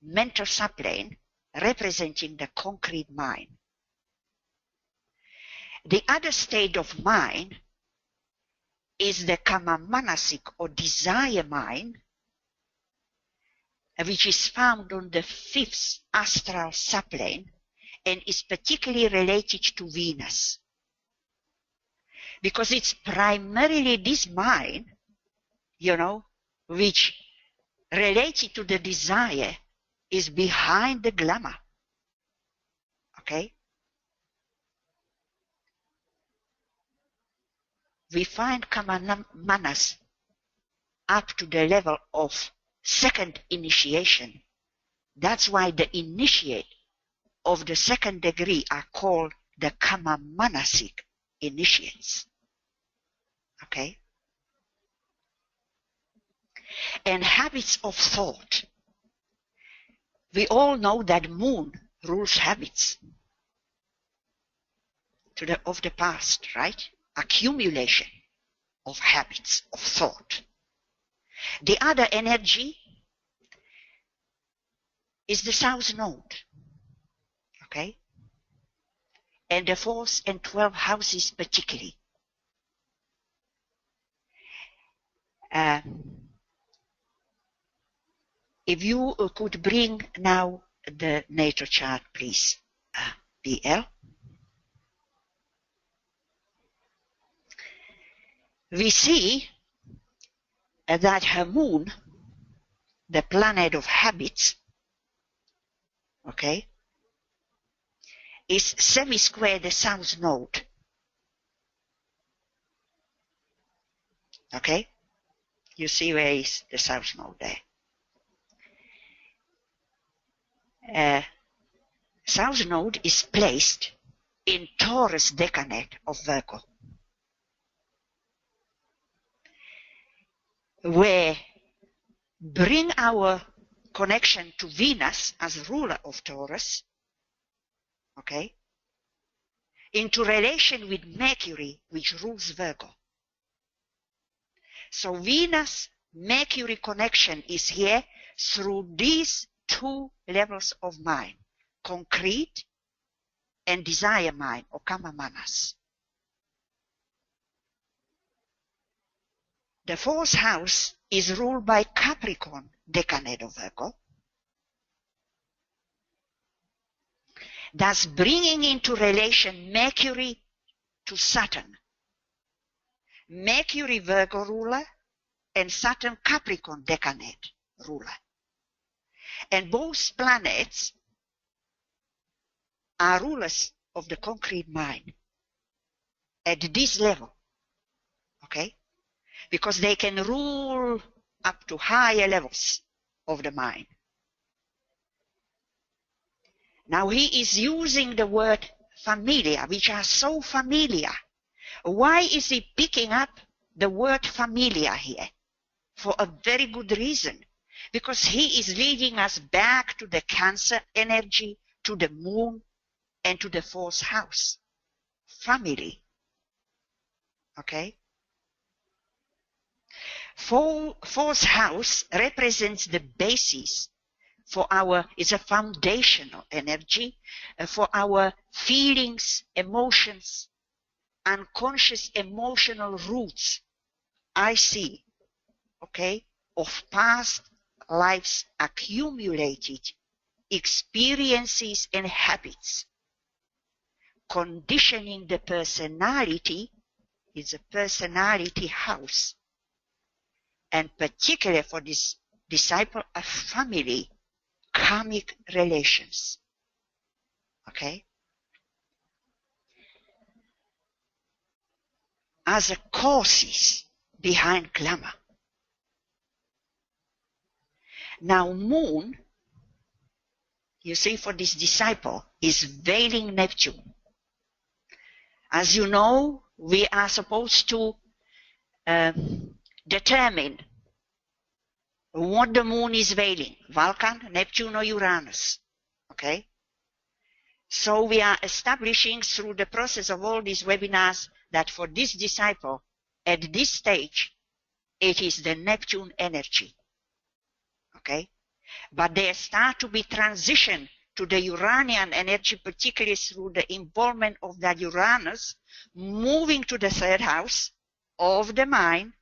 mental subplane, representing the concrete mind. The other state of mind is the kama manasic or desire mind, which is found on the 5th astral subplane and is particularly related to Venus. Because it's primarily this mind, you know, which related to the desire is behind the glamour. Okay? We find kama manas up to the level of 2nd initiation. That's why the initiate of the 2nd degree are called the kama manasic initiates. Okay? and habits of thought. We all know that moon rules habits of the past, right? Accumulation of habits of thought. The other energy is the south node, okay? And the 4th and 12th houses particularly. If you could bring now the natal chart, please, BL. We see that her moon, the planet of habits, okay, is semi-square the south node. Okay? You see where is the south node there. South node is placed in Taurus decanate of Virgo, where bring our connection to Venus as ruler of Taurus, okay, into relation with Mercury, which rules Virgo. So Venus-Mercury connection is here through these two levels of mind, concrete and desire mind, or kama manas. The 4th house is ruled by Capricorn, decanate of Virgo, thus bringing into relation Mercury to Saturn. Mercury Virgo ruler and Saturn Capricorn decanate ruler. And both planets are rulers of the concrete mind at this level, okay? Because they can rule up to higher levels of the mind. Now he is using the word familiar, which are so familiar. Why is he picking up the word familiar here? For a very good reason. Because he is leading us back to the Cancer energy, to the moon, and to the 4th house. Family. Okay? 4th house represents the basis for it's a foundational energy for our feelings, emotions, unconscious emotional roots, I see, okay, of past lives accumulated experiences and habits. Conditioning the personality is a personality house, and particularly for this disciple of family, karmic relations. Okay? As a causes behind glamour. Now moon, you see, for this disciple is veiling Neptune. As you know, we are supposed to determine what the moon is veiling, Vulcan, Neptune, or Uranus. Okay? So we are establishing through the process of all these webinars that for this disciple, at this stage, it is the Neptune energy. Okay? But there start to be transition to the Uranian energy, particularly through the involvement of that Uranus moving to the 3rd house of the mind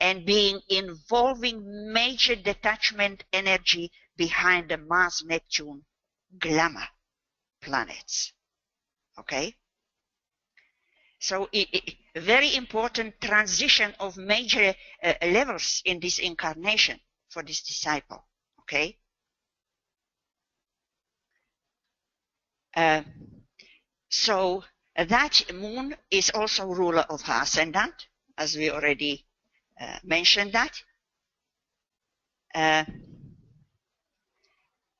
and being involving major detachment energy behind the Mars, Neptune, glamour planets. Okay? So very important transition of major levels in this incarnation for this disciple. Okay? So that moon is also ruler of her ascendant, as we already mentioned that.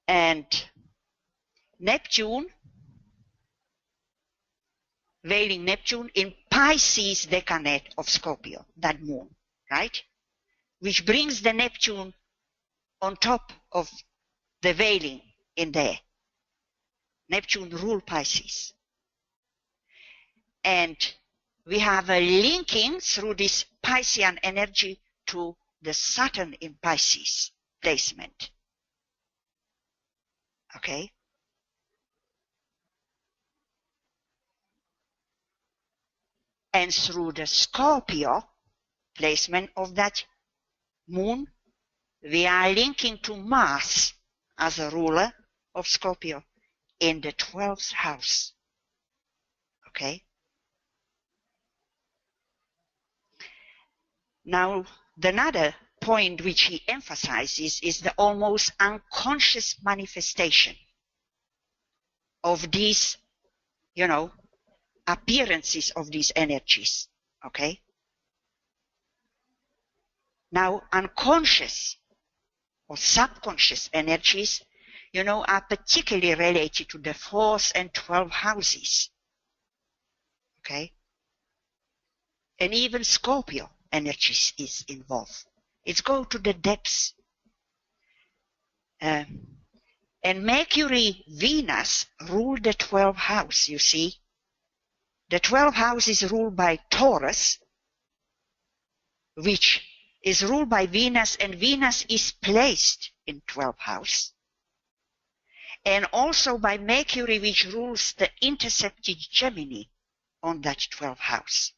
And Neptune, veiling Neptune in Pisces decanate of Scorpio, that moon, right? which brings the Neptune on top of the veiling in there. Neptune rule Pisces. And we have a linking through this Piscean energy to the Saturn in Pisces placement. Okay? And through the Scorpio placement of that moon, we are linking to Mars as a ruler of Scorpio in the 12th house. Okay? Now, another point which he emphasizes is the almost unconscious manifestation of these, appearances of these energies. Okay? Now, unconscious or subconscious energies, are particularly related to the 4th and 12th houses. Okay? And even Scorpio energies is involved. It's go to the depths. And Mercury, Venus rule the 12th house, you see. The 12th house is ruled by Taurus, which is ruled by Venus, and Venus is placed in 12th house. And also by Mercury, which rules the intercepted Gemini on that 12th house.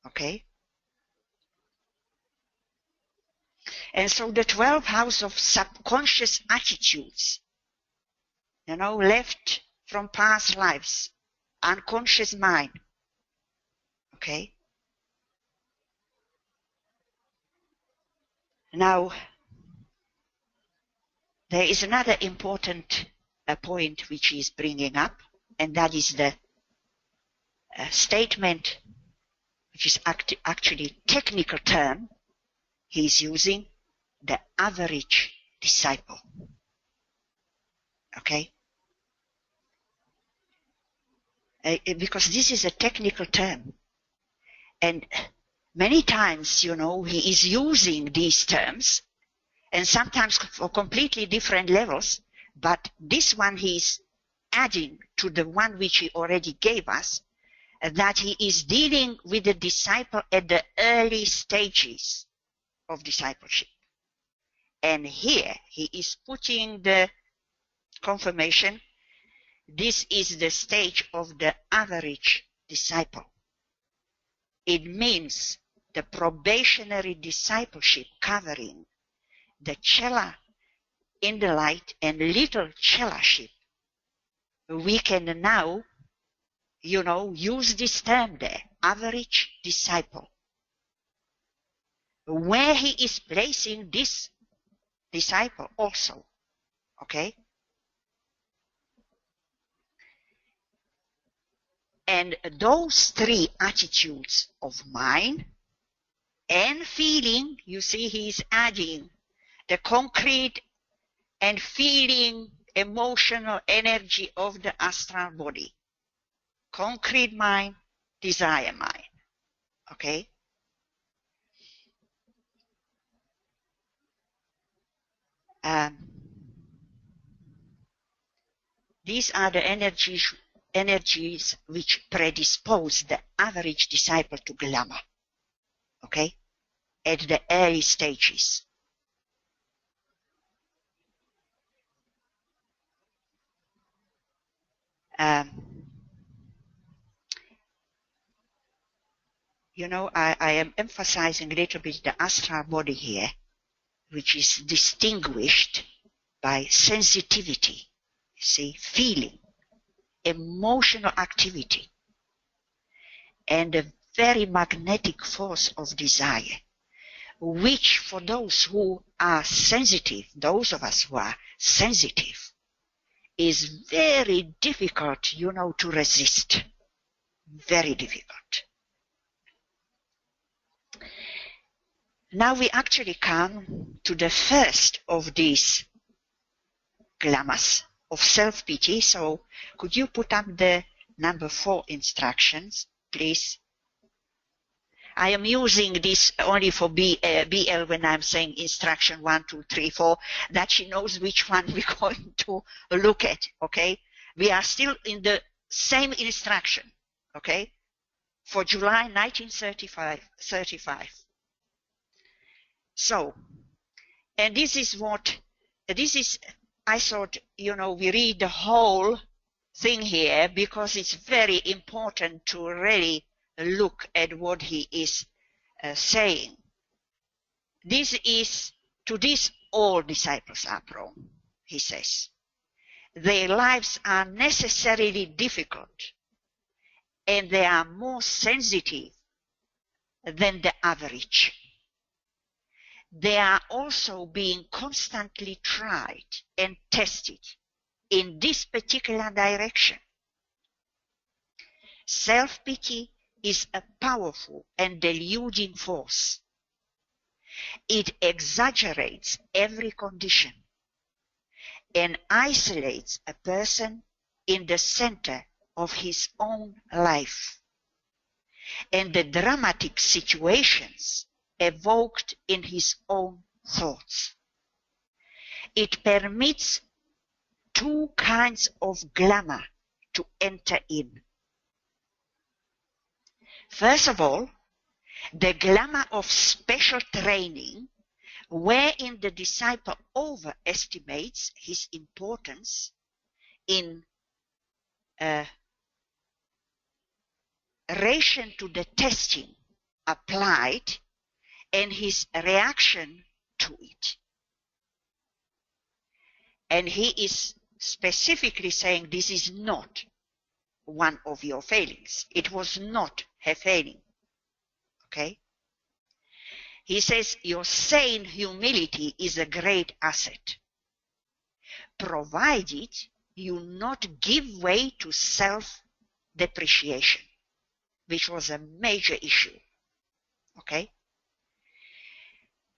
Okay? And so the 12th house of subconscious attitudes, left from past lives, unconscious mind. Okay? Now, there is another important point which he is bringing up, and that is the statement, which is actually technical term he is using, the average disciple. Okay? Because this is a technical term. And many times, he is using these terms, and sometimes for completely different levels, but this one he is adding to the one which he already gave us, that he is dealing with the disciple at the early stages of discipleship. And here he is putting the confirmation, this is the stage of the average disciple. It means the probationary discipleship covering the cella in the light and little cellaship. We can now, use this term there, average disciple, where he is placing this disciple also. Okay? And those three attitudes of mind and feeling, you see he is adding the concrete and feeling emotional energy of the astral body. Concrete mind, desire mind. Okay? These are the energies which predispose the average disciple to glamour. Okay? At the early stages. I am emphasizing a little bit the astral body here, which is distinguished by sensitivity, feeling, emotional activity, and a very magnetic force of desire, which for those who are sensitive, those of us who are sensitive, is very difficult, to resist. Very difficult. Now we actually come to the first of these glamours of self-pity. So could you put up the number 4 instructions, please? I am using this only for BL when I'm saying instruction 1, 2, 3, 4, that she knows which one we're going to look at, okay? We are still in the same instruction, okay, for July 1935. So, and this is, I thought, you know, we read the whole thing here because it's very important to really look at what he is saying. This is, to this all disciples are prone, he says. Their lives are necessarily difficult, and they are more sensitive than the average. They are also being constantly tried and tested in this particular direction. Self-pity is a powerful and deluding force. It exaggerates every condition and isolates a person in the center of his own life and the dramatic situations evoked in his own thoughts. It permits two kinds of glamour to enter in. First of all, the glamour of special training, wherein the disciple overestimates his importance in relation to the testing applied and his reaction to it. And he is specifically saying this is not one of your failings. It was not her failing. Okay? He says your sane humility is a great asset, provided you not give way to self-depreciation, which was a major issue. Okay?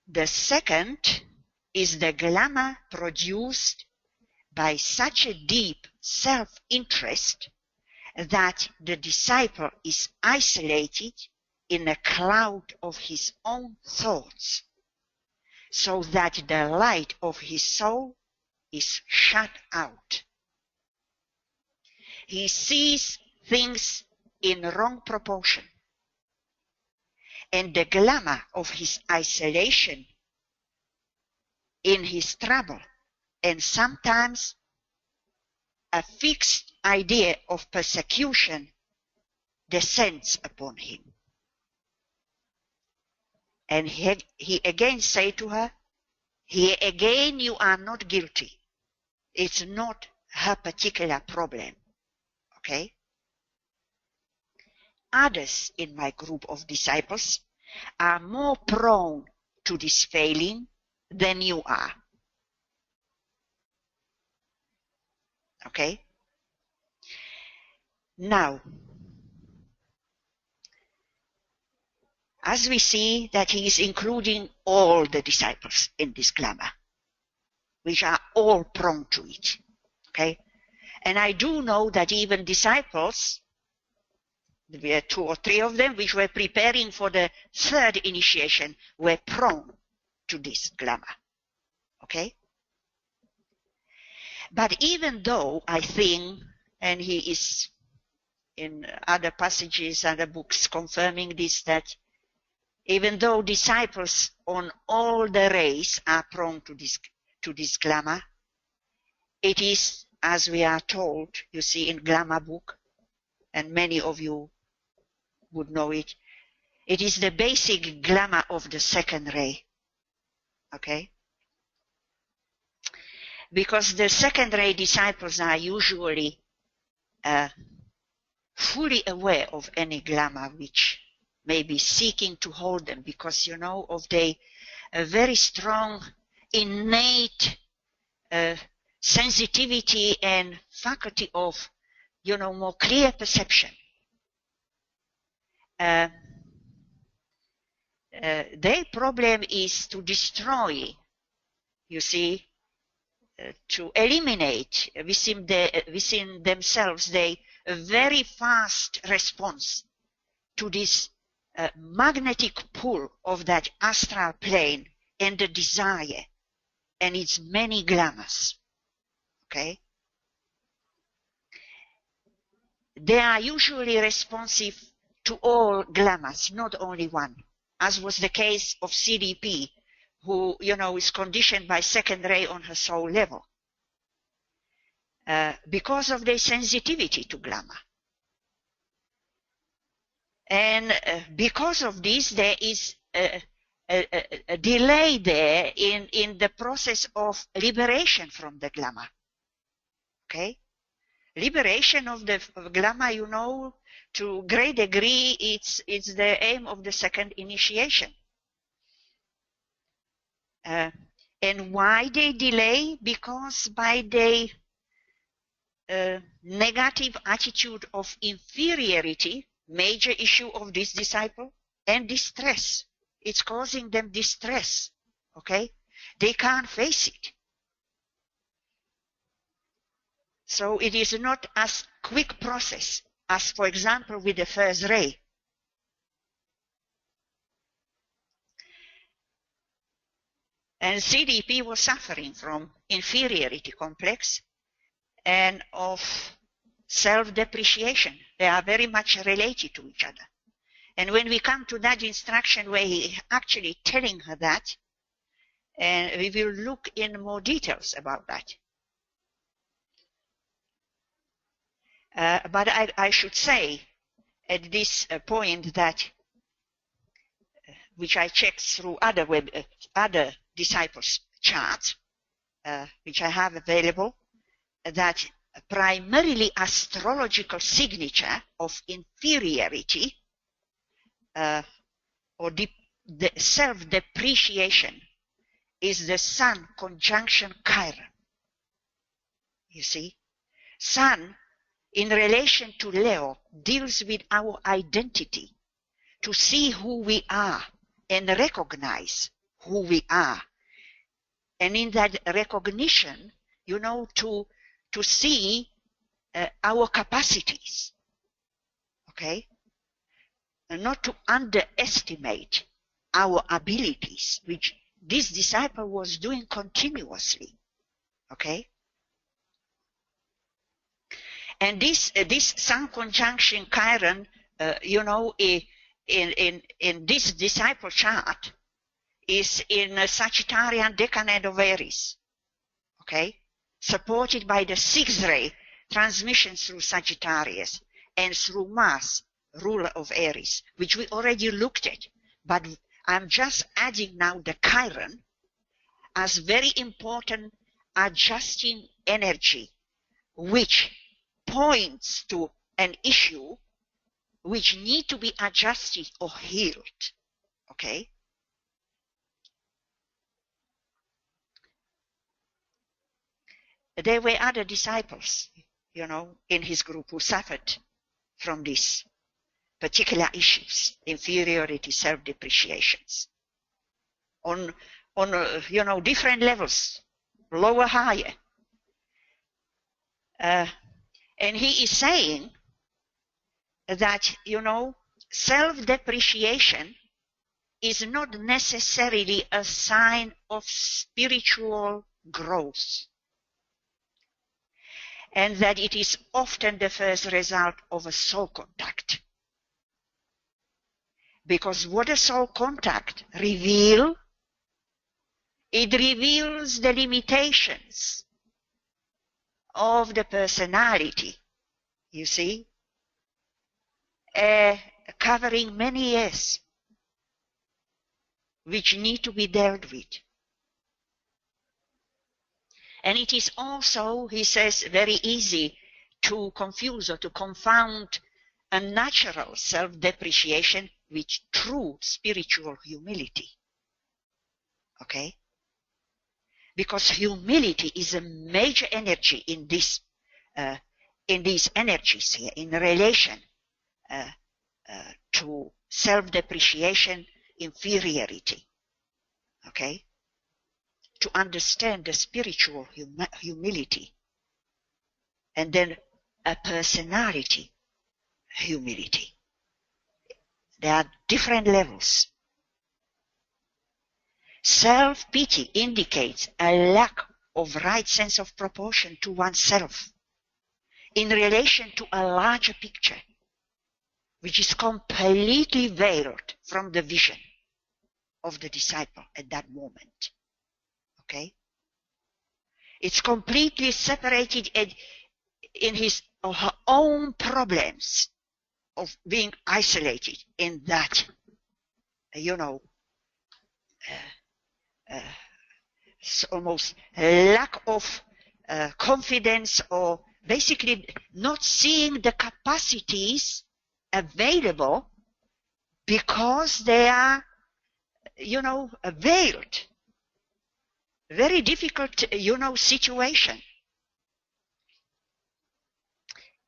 The second is the glamour produced by such a deep self-interest that the disciple is isolated in a cloud of his own thoughts, so that the light of his soul is shut out. He sees things in wrong proportion, and the glamour of his isolation in his trouble, and sometimes a fixed idea of persecution descends upon him. And he again say to her, here again you are not guilty. It's not her particular problem. Okay? Others in my group of disciples are more prone to this failing than you are. Okay? Now, as we see that he is including all the disciples in this glamour, which are all prone to it. Okay? And I do know that even disciples, there were 2 or 3 of them which were preparing for the third initiation, were prone to this glamour. Okay? But even though I think, and he is in other passages, other books confirming this, that even though disciples on all the race are prone to this glamour, it is, as we are told, you see in Glamour book, and many of you would know it, it is the basic glamour of the second ray. Okay? Because the second ray disciples are usually fully aware of any glamour which may be seeking to hold them, because, you know, of their very strong innate sensitivity and faculty of, you know, more clear perception. Their problem is to destroy, you see, to eliminate within themselves their very fast response to this magnetic pull of that astral plane and the desire and its many glamours. Okay? They are usually responsive to all glamours, not only one, as was the case of CDP, who, is conditioned by second ray on her soul level, because of their sensitivity to glamour. And because of this, there is a delay there in the process of liberation from the glamour. Okay? Liberation of the glamour, to a great degree, it's the aim of the second initiation. And why they delay? Because by the negative attitude of inferiority, major issue of this disciple, and distress. It's causing them distress. Okay? They can't face it. So it is not as quick process as, for example, with the first ray. And CDP was suffering from inferiority complex and of self-depreciation. They are very much related to each other. And when we come to that instruction where he actually telling her that, and we will look in more details about that. But I should say at this point that, which I checked through other disciples' charts, which I have available, that primarily astrological signature of inferiority or the self-depreciation is the Sun conjunction Chiron. You see, Sun in relation to Leo deals with our identity, to see who we are and recognize who we are. And in that recognition, to see our capacities, okay? And not to underestimate our abilities, which this disciple was doing continuously, okay? And this Sun conjunction Chiron, in this disciple chart, is in a Sagittarian decade of Aries, okay? Supported by the sixth ray transmission through Sagittarius and through Mars, ruler of Aries, which we already looked at. But I'm just adding now the Chiron as very important adjusting energy, which points to an issue which need to be adjusted or healed, okay? There were other disciples, in his group who suffered from these particular issues, inferiority, self-depreciations, on different levels, lower, higher. And he is saying that, self-depreciation is not necessarily a sign of spiritual growth, and that it is often the first result of a soul contact. Because what a soul contact reveals, it reveals the limitations of the personality, you see, covering many years, which need to be dealt with. And it is also, he says, very easy to confuse or to confound a natural self-depreciation with true spiritual humility. Okay? Because humility is a major energy in these energies here, in relation to self-depreciation, inferiority. Okay? To understand the spiritual humility, and then a personality humility. There are different levels. Self-pity indicates a lack of right sense of proportion to oneself in relation to a larger picture, which is completely veiled from the vision of the disciple at that moment. Okay? It's completely separated in his or her own problems of being isolated in that, almost lack of confidence, or basically not seeing the capacities available because they are, veiled. Very difficult, situation.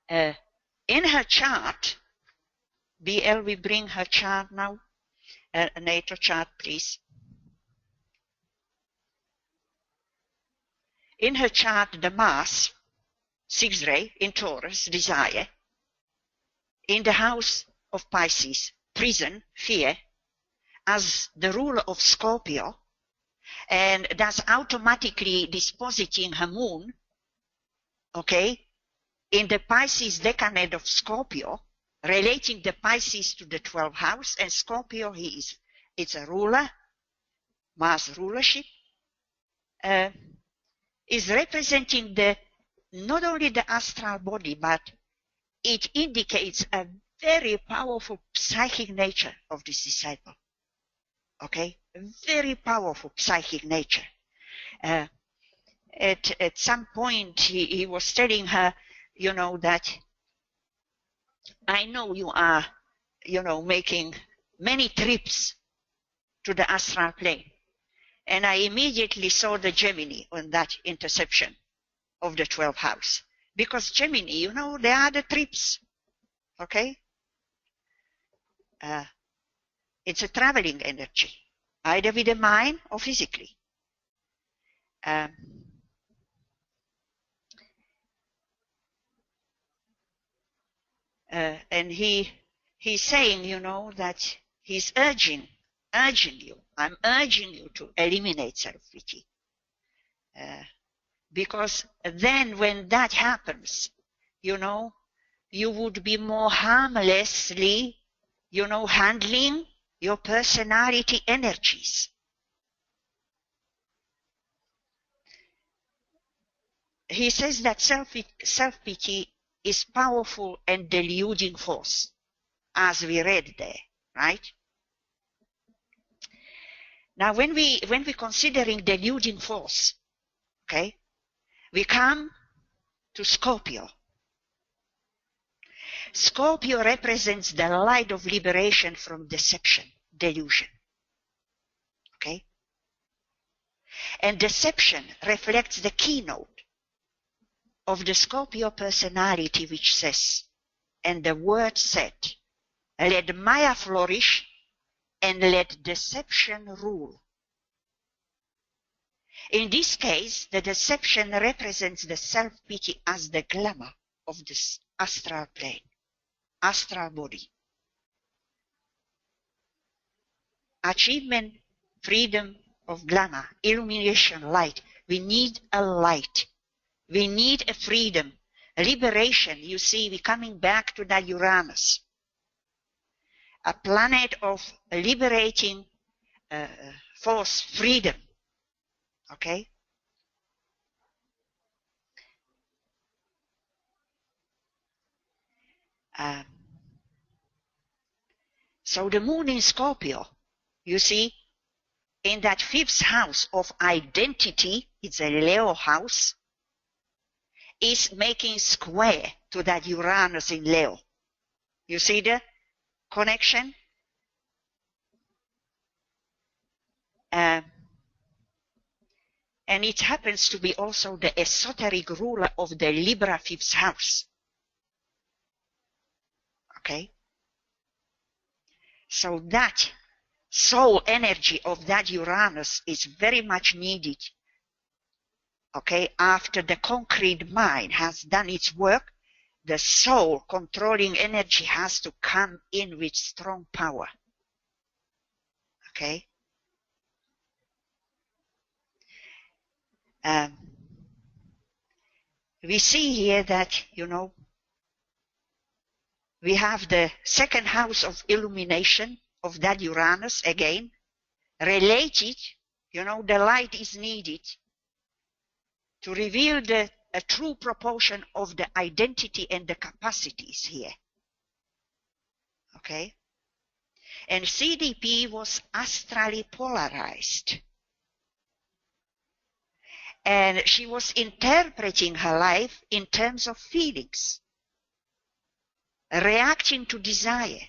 In her chart, BL, we bring her chart now. NATO chart, please. In her chart, the Mars, 6th ray in Taurus, desire. In the house of Pisces, prison, fear, as the ruler of Scorpio, and that's automatically dispositing her moon, okay, in the Pisces decade of Scorpio, relating the Pisces to the 12th house, and Scorpio, it's a ruler, Mars rulership, is representing not only the astral body, but it indicates a very powerful psychic nature of this disciple. Okay, a very powerful psychic nature. At some point, he was telling her, that I know you are, making many trips to the astral plane. And I immediately saw the Gemini on that interception of the 12th house. Because Gemini, there are the trips. Okay? It's a traveling energy, either with the mind or physically. And he's saying, that he's urging you. I'm urging you to eliminate self-pity. Because then when that happens, you would be more harmlessly, handling your personality energies. He says that self-pity is powerful and deluding force, as we read there, right? Now, when we considering deluding force, okay, we come to Scorpio. Scorpio represents the light of liberation from deception, delusion. Okay? And deception reflects the keynote of the Scorpio personality, which says, and the word said, let Maya flourish and let deception rule. In this case, the deception represents the self-pity as the glamour of this astral plane, astral body. Achievement, freedom of glamour, illumination, light. We need a light. We need a freedom, a liberation. You see, we're coming back to that Uranus, a planet of liberating force, freedom. Okay? So the moon in Scorpio, you see, in that 5th house of identity, it's a Leo house, is making square to that Uranus in Leo. You see the connection? And it happens to be also the esoteric ruler of the Libra 5th house. Okay? So that soul energy of that Uranus is very much needed. Okay? After the concrete mind has done its work, the soul controlling energy has to come in with strong power. Okay? We see here that, we have the second house of illumination of that Uranus again, related, the light is needed to reveal a true proportion of the identity and the capacities here. Okay? And CDP was astrally polarized. And she was interpreting her life in terms of feelings, reacting to desire,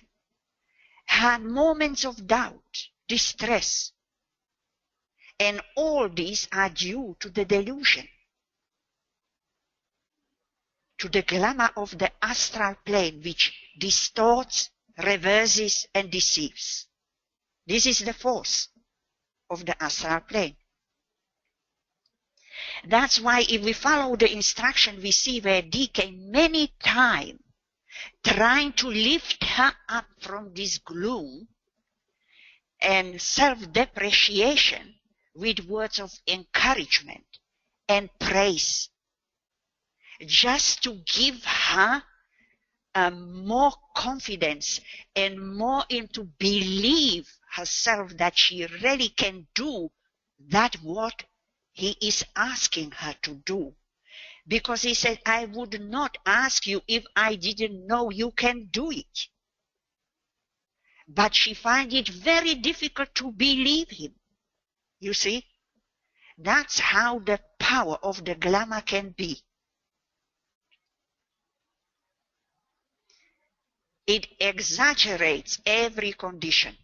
had moments of doubt, distress. And all these are due to the delusion, to the glamour of the astral plane, which distorts, reverses, and deceives. This is the force of the astral plane. That's why if we follow the instruction, we see where DK many times trying to lift her up from this gloom and self-depreciation with words of encouragement and praise, just to give her more confidence and more into believe herself that she really can do that what he is asking her to do. Because he said, I would not ask you if I didn't know you can do it. But she finds it very difficult to believe him. You see? That's how the power of the glamour can be. It exaggerates every condition,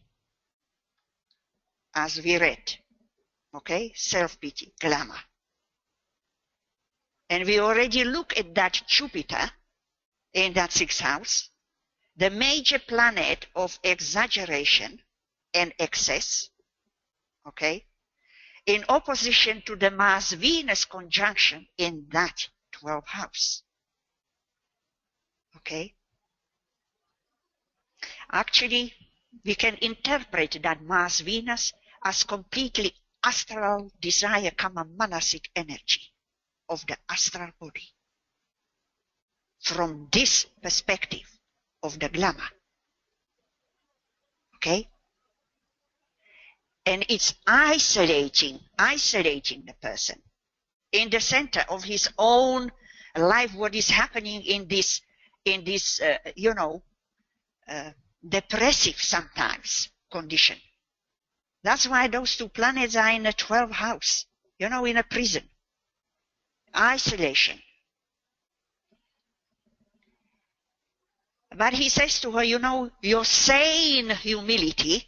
as we read. Okay? Self-pity, glamour. And we already look at that Jupiter in that sixth house, the major planet of exaggeration and excess, okay, in opposition to the Mars-Venus conjunction in that 12th house. Okay? Actually, we can interpret that Mars-Venus as completely astral desire, manasic energy of the astral body. From this perspective of the glamour. Okay? And it's isolating the person in the center of his own life, what is happening in this depressive sometimes condition. That's why those two planets are in a 12th house, in a prison. Isolation. But he says to her, your sane humility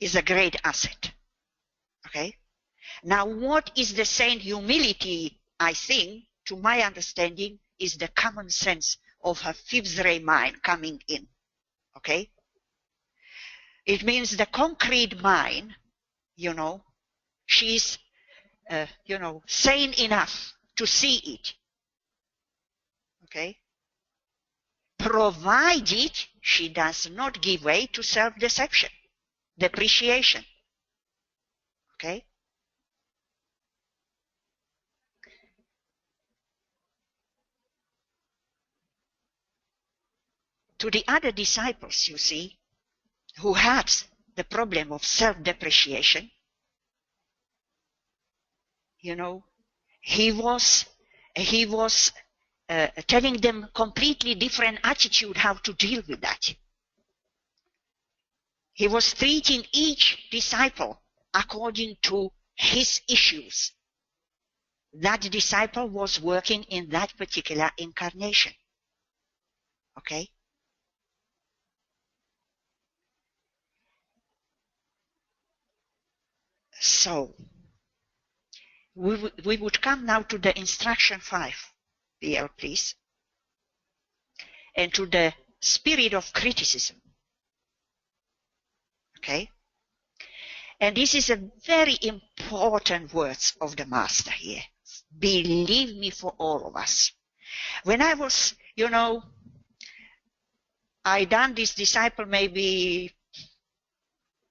is a great asset. Okay? Now, what is the sane humility, I think, to my understanding, is the common sense of her fifth ray mind coming in. Okay? It means the concrete mind, she's, sane enough to see it. Okay? Provided she does not give way to self-deception, depreciation. Okay? To the other disciples, you see, who had the problem of self-depreciation, he was telling them completely different attitude how to deal with that. He was treating each disciple according to his issues. That disciple was working in that particular incarnation. Okay? So, we would come now to the instruction 5, BL, please, and to the spirit of criticism. Okay? And this is a very important words of the Master here. Believe me, for all of us. When I was, I done this disciple maybe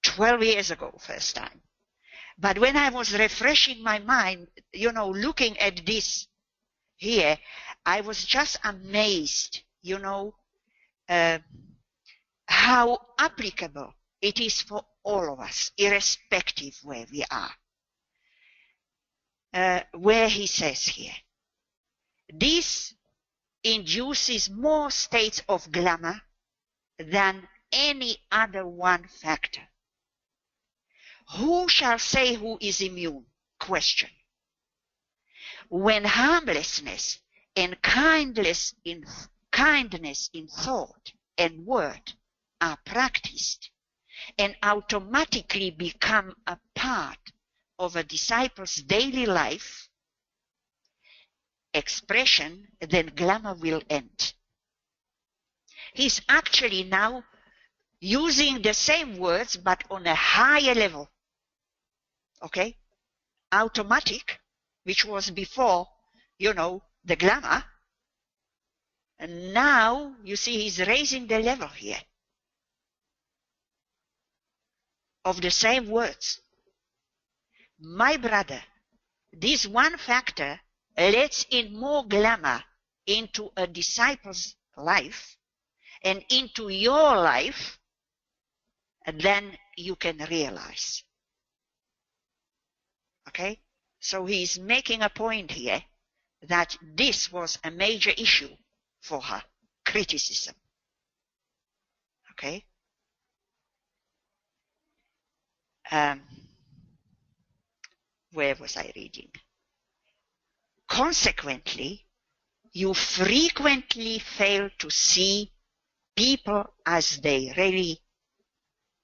12 years ago, first time. But when I was refreshing my mind, looking at this here, I was just amazed, how applicable it is for all of us, irrespective where we are. Where he says here, this induces more states of glamour than any other one factor. Who shall say who is immune? Question. When harmlessness and kindness in thought and word are practiced and automatically become a part of a disciple's daily life expression, then glamour will end. He's actually now using the same words but on a higher level. Okay? Automatic, which was before, the glamour. And now, you see, he's raising the level here of the same words. My brother, this one factor lets in more glamour into a disciple's life and into your life than you can realize. Okay? So he's making a point here that this was a major issue for her, criticism. Okay? Where was I reading? Consequently, you frequently fail to see people as they really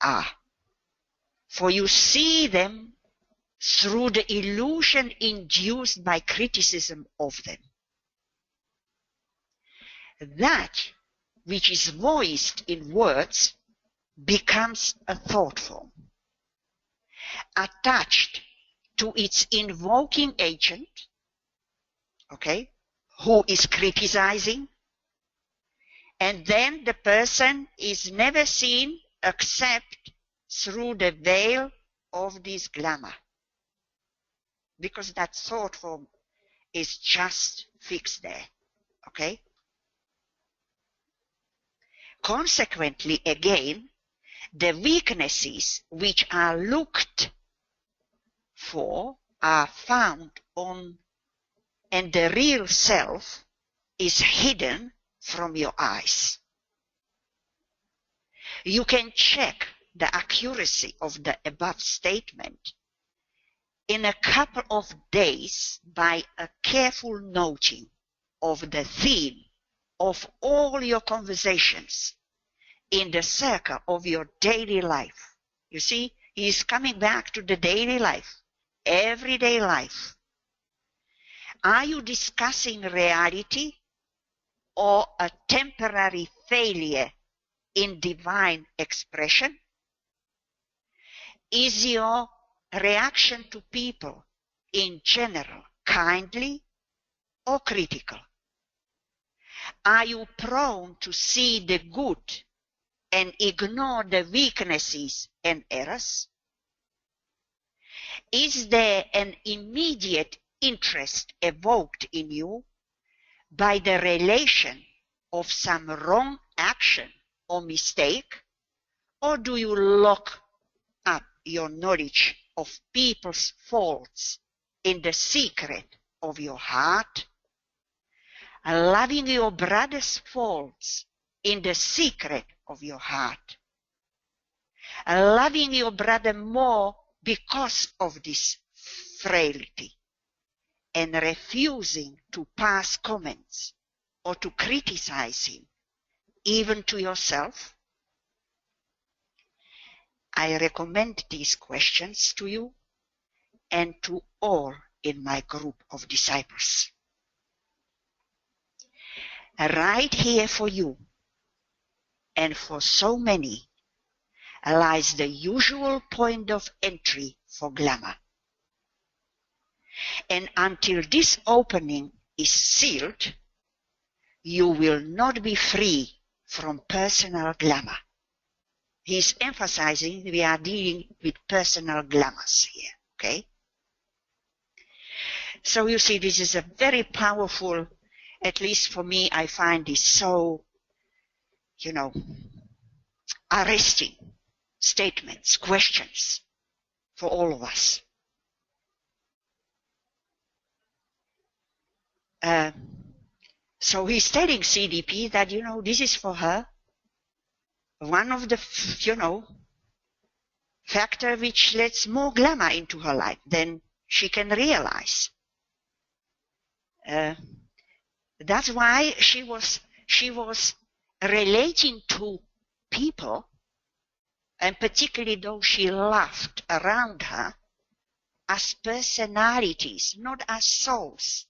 are. For you see them through the illusion induced by criticism of them. That which is voiced in words becomes a thought form, attached to its invoking agent, okay, who is criticizing, and then the person is never seen except through the veil of this glamour, because that thought form is just fixed there, okay? Consequently, again, the weaknesses which are looked for are found on, and the real self is hidden from your eyes. You can check the accuracy of the above statement in a couple of days by a careful noting of the theme of all your conversations in the circle of your daily life. You see, he is coming back to the daily life, everyday life. Are you discussing reality or a temporary failure in divine expression? Is your reaction to people in general kindly or critical? Are you prone to see the good and ignore the weaknesses and errors? Is there an immediate interest evoked in you by the relation of some wrong action or mistake? Or do you lock up your knowledge of people's faults in the secret of your heart? Loving your brother's faults in the secret of your heart. Loving your brother more because of this frailty, and refusing to pass comments or to criticize him, even to yourself? I recommend these questions to you and to all in my group of disciples. Right here for you and for so many lies the usual point of entry for glamour. And until this opening is sealed, you will not be free from personal glamour. He's emphasizing we are dealing with personal glamours here, okay? So you see, this is a very powerful, at least for me, I find this so, arresting statements, questions for all of us. So he's telling CDP that, this is for her one of the, factor which lets more glamour into her life than she can realize. That's why she was relating to people, and particularly those she loved around her, as personalities, not as souls.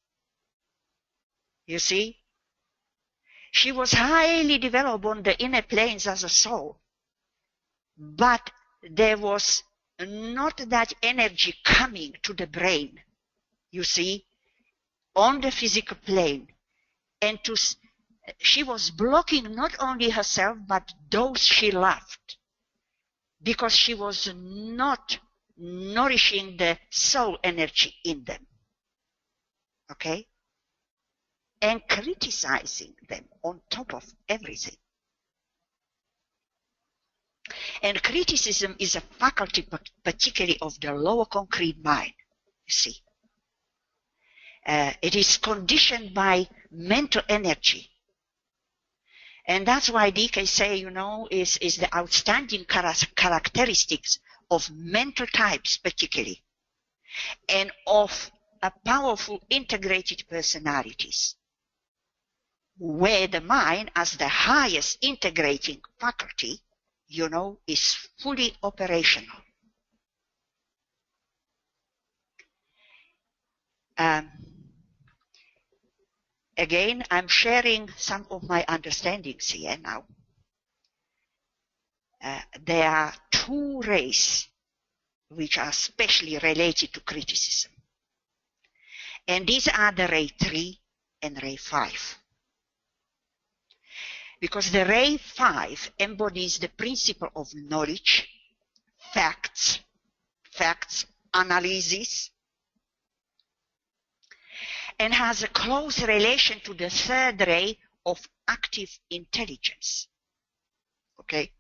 You see? She was highly developed on the inner planes as a soul, but there was not that energy coming to the brain, you see, on the physical plane. And she was blocking not only herself, but those she loved, because she was not nourishing the soul energy in them. Okay? And criticizing them on top of everything. And criticism is a faculty particularly of the lower concrete mind, you see. It is conditioned by mental energy. And that's why DK say, is the outstanding characteristics of mental types particularly, and of a powerful integrated personalities, where the mind as the highest integrating faculty, is fully operational. Again, I'm sharing some of my understandings here now. There are two rays which are specially related to criticism. And these are the ray 3 and ray 5. Because the ray 5 embodies the principle of knowledge, facts, analysis, and has a close relation to the third ray of active intelligence. Okay?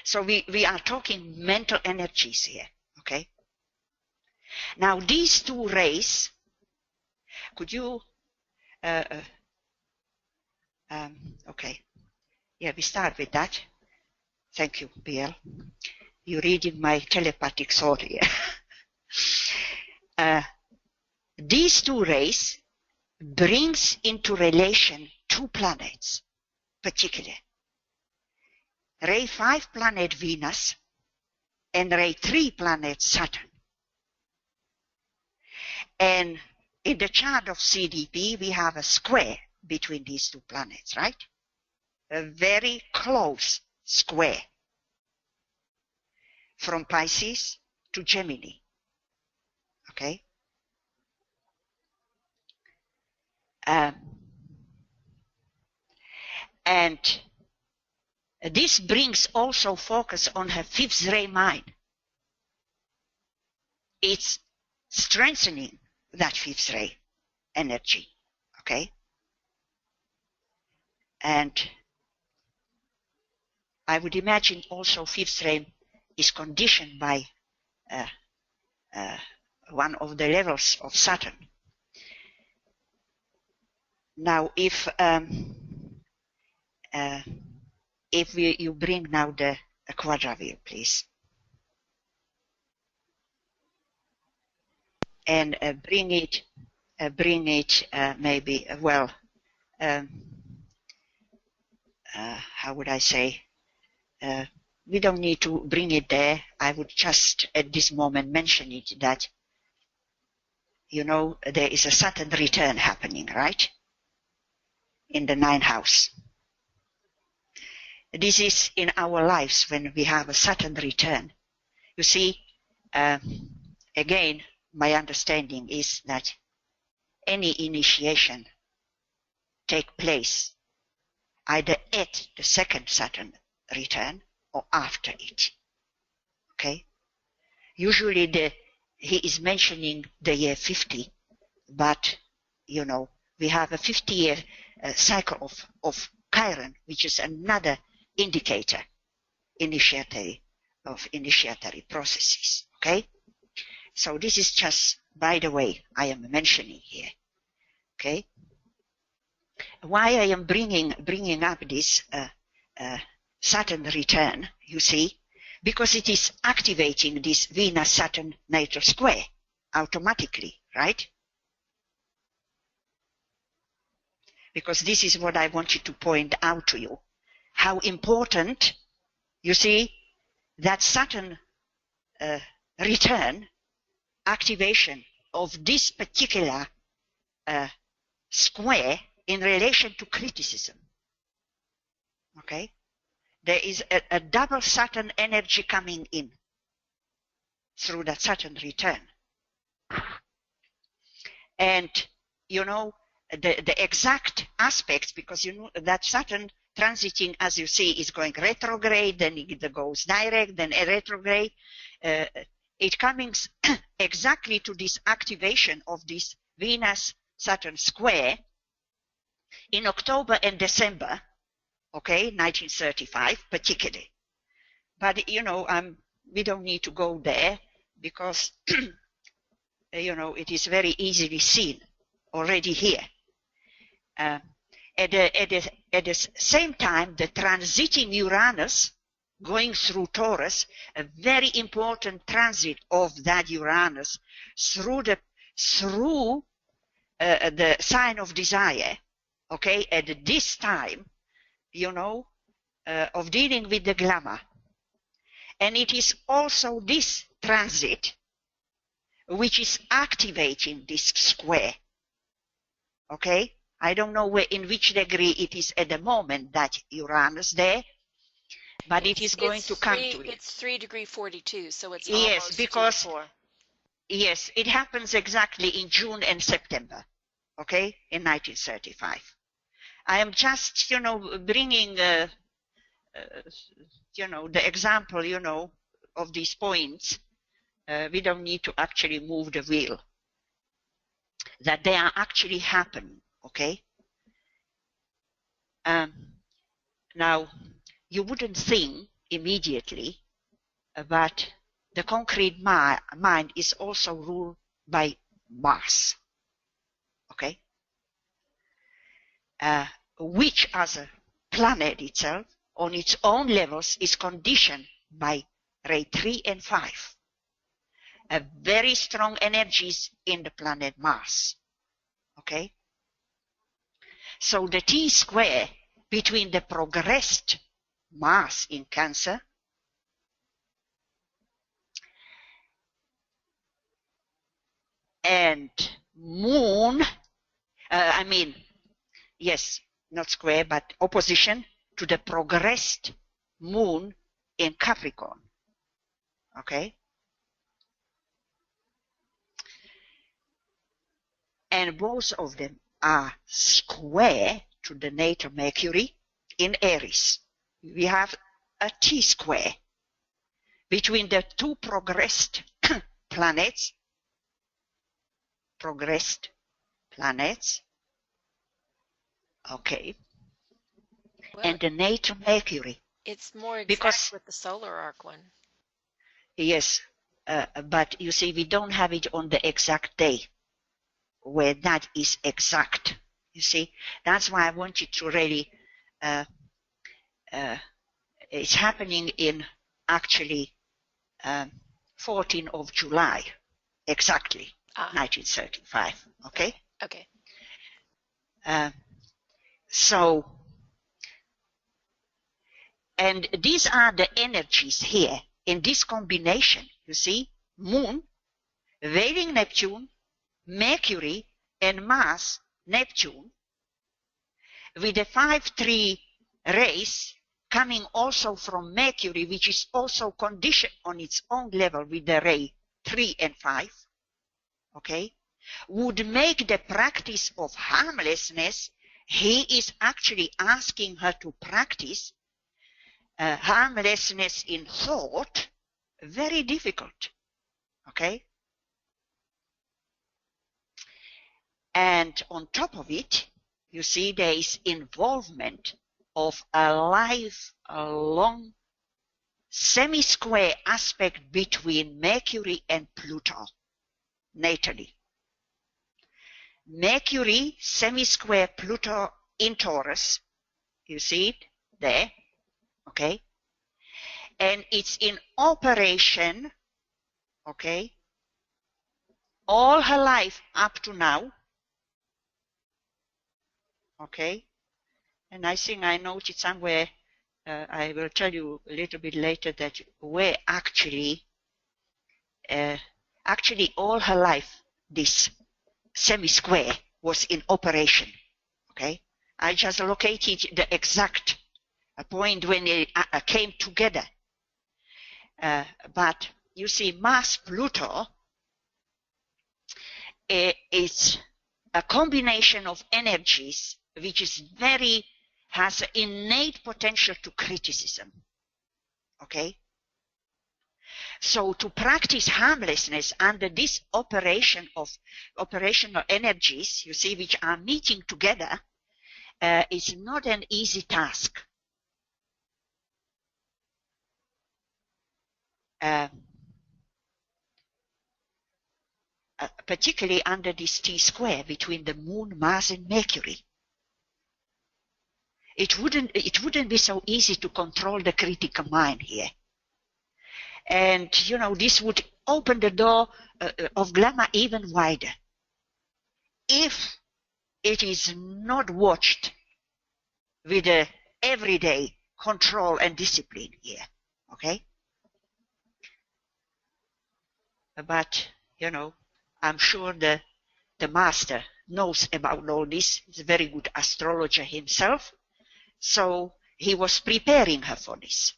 So we are talking mental energies here. Okay? Now these two rays, could you okay. Yeah, we start with that. Thank you, BL. You're reading my telepathic thought here. These two rays brings into relation two planets, particularly. Ray 5 planet Venus and ray 3 planet Saturn. And in the chart of CDP, we have a square between these two planets, right? A very close square from Pisces to Gemini. Okay? And this brings also focus on her fifth ray mind. It's strengthening that fifth ray energy. Okay? And I would imagine also fifth ray is conditioned by one of the levels of Saturn. Now, if you bring now the quadra-wheel, please, and bring it maybe how would I say? We don't need to bring it there. I would just at this moment mention it that there is a Saturn return happening, right? In the 9th house. This is in our lives when we have a Saturn return. You see, again, my understanding is that any initiation take place either at the second Saturn return or after it. Okay? Usually he is mentioning the year 50, but, you know, we have a 50-year cycle of Chiron, which is another indicator of initiatory processes. Okay? So this is just, by the way, I am mentioning here. Okay? Why I am bringing up this Saturn return, you see, because it is activating this Venus-Saturn natal square automatically, right? Because this is what I wanted to point out to you. How important, you see, that Saturn return, activation of this particular square in relation to criticism. Okay? There is a double Saturn energy coming in through that Saturn return. And, you know, the exact aspects, because you know that Saturn transiting, as you see, is going retrograde, then it goes direct, then a retrograde. It comes exactly to this activation of this Venus-Saturn square in October and December, okay, 1935 particularly. But, you know, we don't need to go there because, you know, it is very easily seen already here. At the same time, the transiting Uranus going through Taurus, a very important transit of that Uranus through the sign of desire, okay, at this time, you know, of dealing with the glamour. And it is also this transit which is activating this square, okay? I don't know in which degree it is at the moment that Uranus there, but it is going to come to it. It's 3°42, so it's yes, almost because 4. Yes, it happens exactly in June and September, okay, in 1935. I am just, you know, bringing, you know, the example, you know, of these points. We don't need to actually move the wheel. That they are actually happening, okay? Now, you wouldn't think immediately, but the concrete mind is also ruled by Mars, okay? Which as a planet itself, on its own levels, is conditioned by ray 3 and 5. Very strong energies in the planet Mars, okay? So the T-square between the progressed Mars in Cancer and Moon, not square, but opposition to the progressed Moon in Capricorn, okay? And both of them are square to the natal Mercury in Aries. We have a T-square between the two progressed planets, okay, well, and the natal Mercury. It's more exact with the solar arc one. Yes, but you see, we don't have it on the exact day where that is exact. You see, that's why I want you to really, it's happening in actually 14th of July, exactly, 1935, okay? Okay. So, and these are the energies here in this combination, you see, Moon, veiling Neptune, Mercury, and Mars, Neptune, with the 5-3 rays coming also from Mercury, which is also conditioned on its own level with the ray 3 and 5, okay, would make the practice of harmlessness he is actually asking her to practice harmlessness in thought, very difficult, okay? And on top of it, you see there is involvement of a lifelong semi-square aspect between Mercury and Pluto, natally. Mercury, semi-square Pluto in Taurus, you see it there, okay? And it's in operation, okay, all her life up to now, okay? And I think I noted somewhere, I will tell you a little bit later, that where actually all her life this semi-square was in operation, okay? I just located the exact point when it came together. But you see, Mars Pluto is a combination of energies which is has innate potential to criticism, okay? So to practice harmlessness under this operation of operational energies, you see, which are meeting together, is not an easy task. Particularly under this T-square between the Moon, Mars, and Mercury. It wouldn't be so easy to control the critical mind here. And, you know, this would open the door of glamour even wider if it is not watched with a everyday control and discipline here, okay? But, you know, I'm sure the master knows about all this. He's a very good astrologer himself. So he was preparing her for this.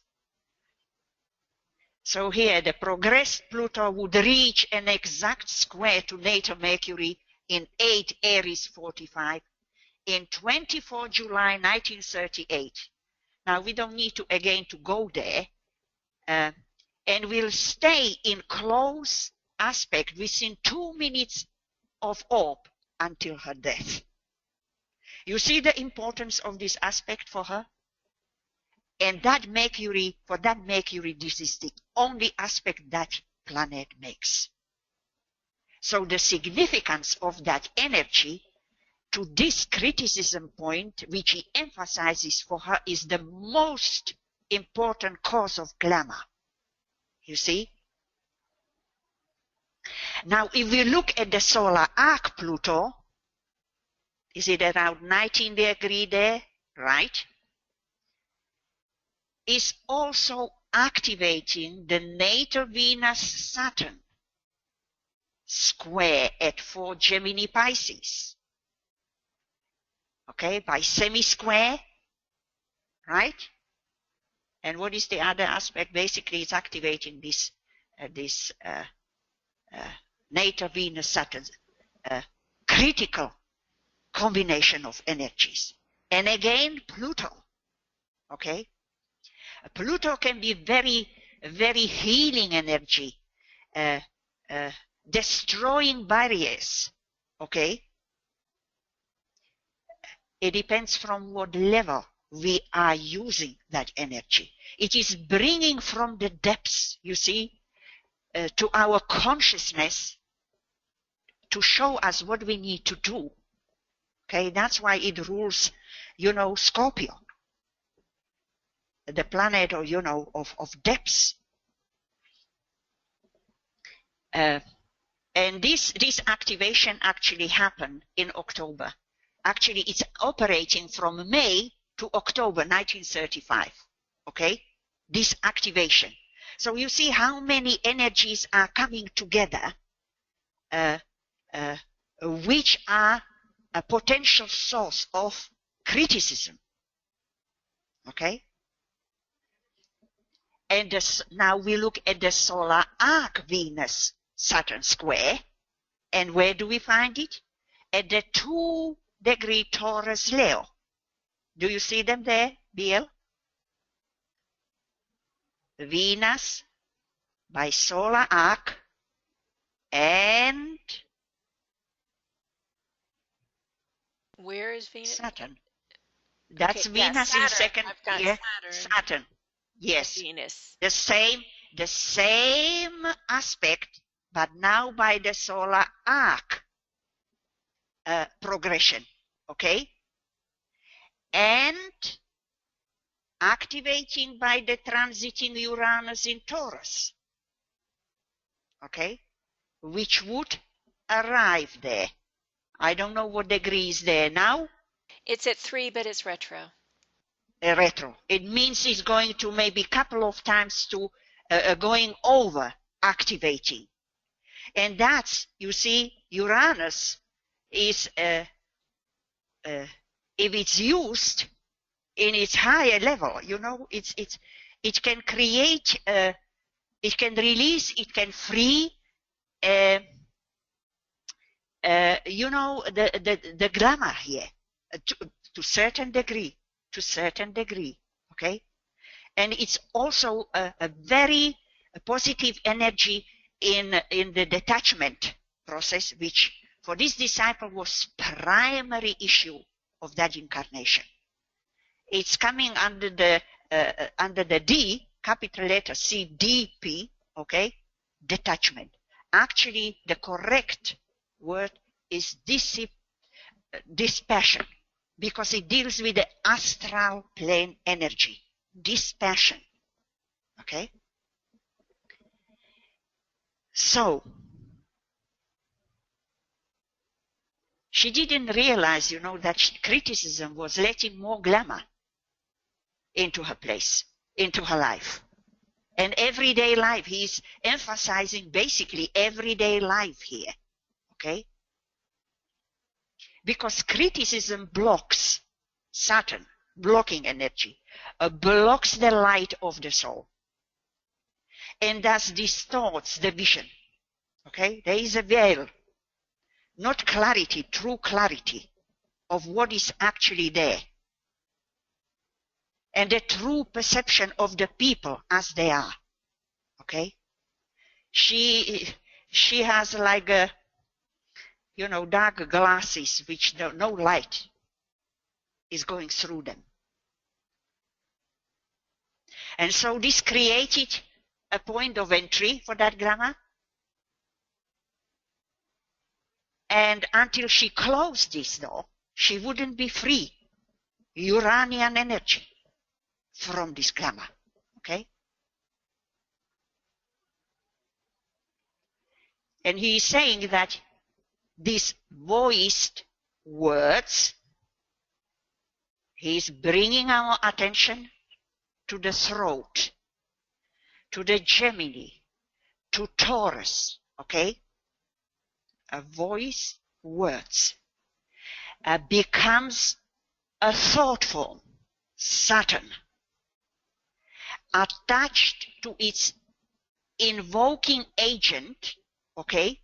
So here the progressed Pluto would reach an exact square to natal Mercury in 8 Aries 45 in 24 July 1938. Now we don't need to again to go there, and will stay in close aspect within 2 minutes of orb until her death. You see the importance of this aspect for her? And that Mercury, for that Mercury, this is the only aspect that planet makes. So the significance of that energy to this criticism point, which he emphasizes for her, is the most important cause of glamour. You see? Now, if we look at the solar arc Pluto, is it around 19 degrees there? Right? Is also activating the natal Venus-Saturn square at 4 Gemini Pisces. Okay, by semi-square, right? And what is the other aspect? Basically, it's activating this natal Venus-Saturn critical combination of energies. And again, Pluto, okay? Pluto can be very, very healing energy, destroying barriers, okay? It depends from what level we are using that energy. It is bringing from the depths, you see, to our consciousness to show us what we need to do. Okay, that's why it rules, you know, Scorpio, the planet, or, you know, of depths. And this activation actually happened in October. Actually, it's operating from May to October 1935, okay? This activation. So you see how many energies are coming together, which are a potential source of criticism, okay? And now we look at the solar arc Venus-Saturn square, and where do we find it? At the 2 degree Taurus Leo. Do you see them there, BL? Venus by solar arc and Where is Venus? Saturn. That's Okay, yeah, Venus in Saturn. second. I've got Yeah, Saturn. Saturn. Yes, Venus. the same aspect, but now by the solar arc progression. Okay, and activating by the transiting Uranus in Taurus. Okay, which would arrive there. I don't know what degree is there now. It's at 3, but it's retro. Retro. It means it's going to maybe a couple of times to going over, activating. And that's, you see, Uranus is, if it's used in its higher level, you know, it can create, it can release, it can free, you know, the glamour here to certain degree, okay? And it's also a very positive energy in the detachment process, which for this disciple was primary issue of that incarnation. It's coming under the D, capital letter C, D, P, okay? Detachment. Actually, the correct word is dispassion, because it deals with the astral plane energy. Dispassion. Okay? So, she didn't realize, you know, that criticism was letting more glamour into her place, into her life. And everyday life, he's emphasizing basically everyday life here. Okay? Because criticism blocks Saturn, blocking energy, blocks the light of the soul, and thus distorts the vision. Okay? There is a veil, not clarity, true clarity of what is actually there, and the true perception of the people as they are. Okay? She has like a, you know, dark glasses which no light is going through them. And so this created a point of entry for that glamour. And until she closed this door, she wouldn't be free, Uranian energy, from this glamour. Okay? And he is saying that these voiced words, he is bringing our attention to the throat, to the Gemini, to Taurus, okay? A voice, words, becomes a thought form, Saturn, attached to its invoking agent, okay?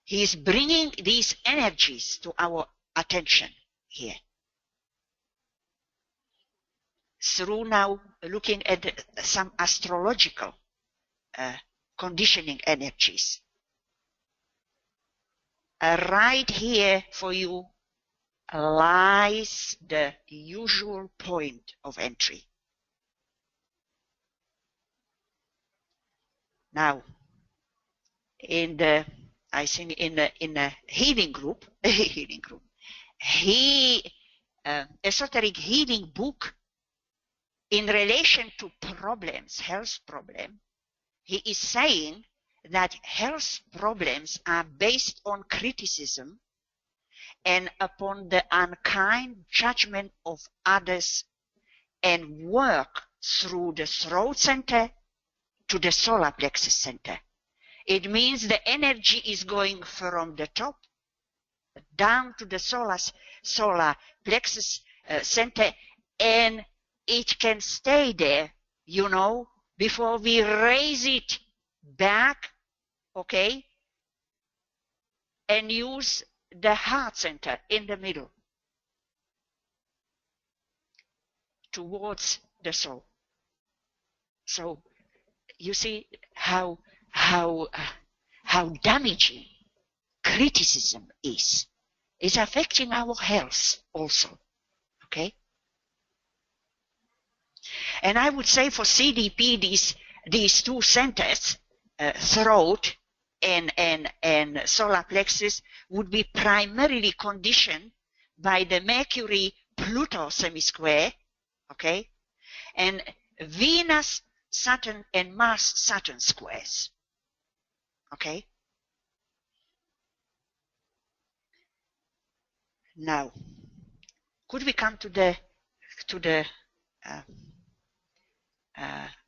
He is bringing these energies to our attention here. Through now looking at some astrological conditioning energies. Right here for you lies the usual point of entry. Now, I think in a healing group, esoteric healing book, in relation to problems, health problem, he is saying that health problems are based on criticism and upon the unkind judgment of others, and work through the throat center to the solar plexus center. It means the energy is going from the top down to the solar plexus center, and it can stay there, you know, before we raise it back, okay, and use the heart center in the middle towards the soul. So you see how damaging criticism is. It's affecting our health also. Okay? And I would say for CDP, these two centers, throat and solar plexus, would be primarily conditioned by the Mercury-Pluto semisquare, okay, and Venus-Saturn and Mars-Saturn squares, okay. Now, could we come to the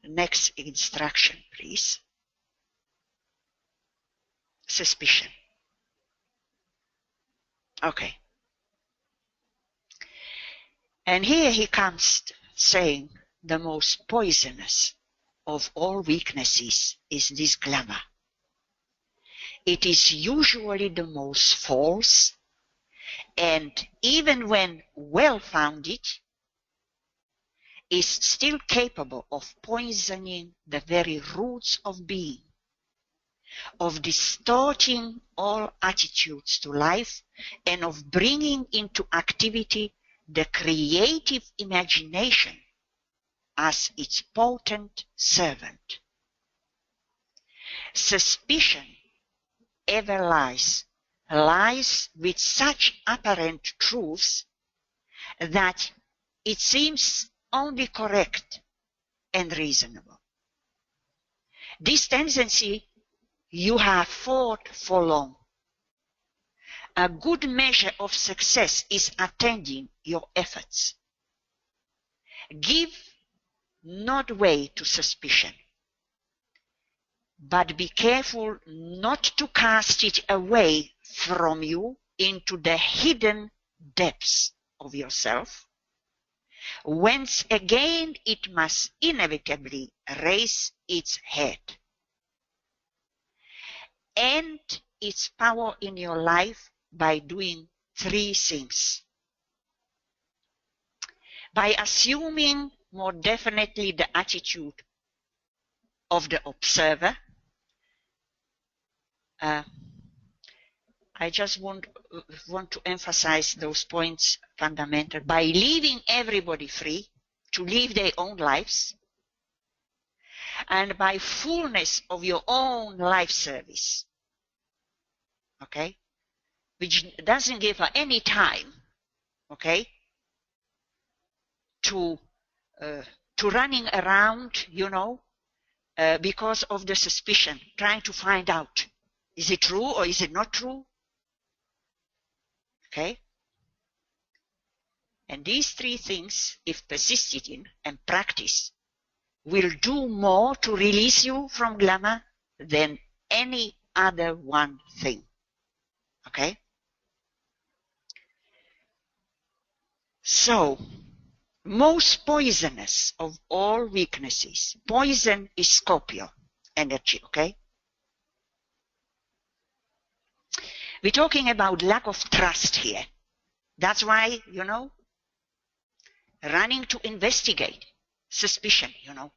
next instruction, please? Suspicion. Okay. And here he comes saying the most poisonous of all weaknesses is this glamour. It is usually the most false, and even when well-founded, is still capable of poisoning the very roots of being, of distorting all attitudes to life, and of bringing into activity the creative imagination as its potent servant. Suspicion ever lies with such apparent truths that it seems only correct and reasonable. This tendency you have fought for long. A good measure of success is attending your efforts. Give not way to suspicion, but be careful not to cast it away from you into the hidden depths of yourself, whence again it must inevitably raise its head. End its power in your life by doing three things. By assuming more definitely the attitude of the observer. I just want to emphasize those points fundamental. By leaving everybody free to live their own lives, and by fullness of your own life service, okay, which doesn't give her any time, okay, to running around, you know, because of the suspicion, trying to find out, is it true or is it not true? Okay? And these three things, if persisted in and practiced, will do more to release you from glamour than any other one thing. Okay? So, most poisonous of all weaknesses. Poison is Scorpio energy, okay? We're talking about lack of trust here. That's why, you know, running to investigate suspicion, you know,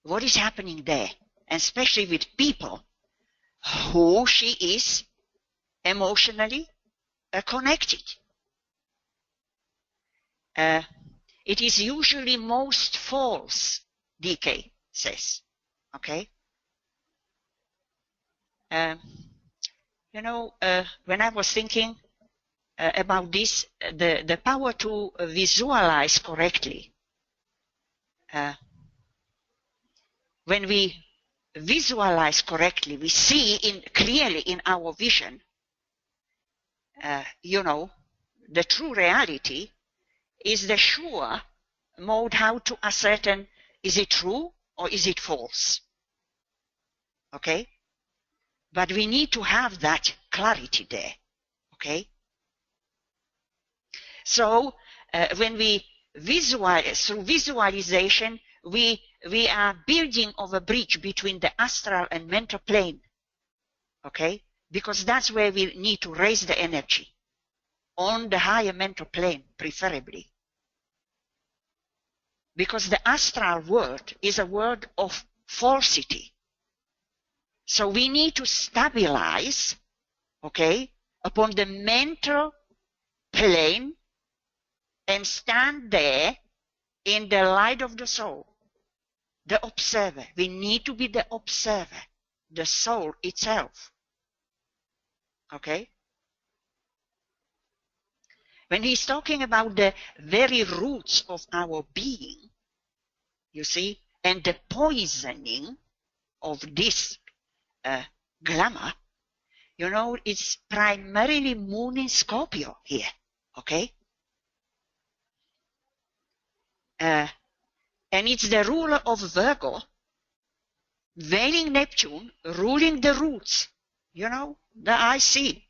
what is happening there, and especially with people who she is emotionally connected. It is usually most false, DK says, okay? You know, when I was thinking about this, the power to visualize correctly, when we visualize correctly, we see clearly in our vision, you know, the true reality is the sure mode how to ascertain, is it true or is it false? Okay? But we need to have that clarity there. Okay? So, when we visualize, through visualization, we are building of a bridge between the astral and mental plane. Okay? because that's where we need to raise the energy, on the higher mental plane, preferably. Because the astral world is a world of falsity. So we need to stabilize, okay, upon the mental plane and stand there in the light of the soul, the observer. We need to be the observer, the soul itself. Okay? When he's talking about the very roots of our being, you see, and the poisoning of this glamour, you know, it's primarily moon in Scorpio here. Okay? And it's the ruler of Virgo, veiling Neptune, ruling the roots, you know, the IC.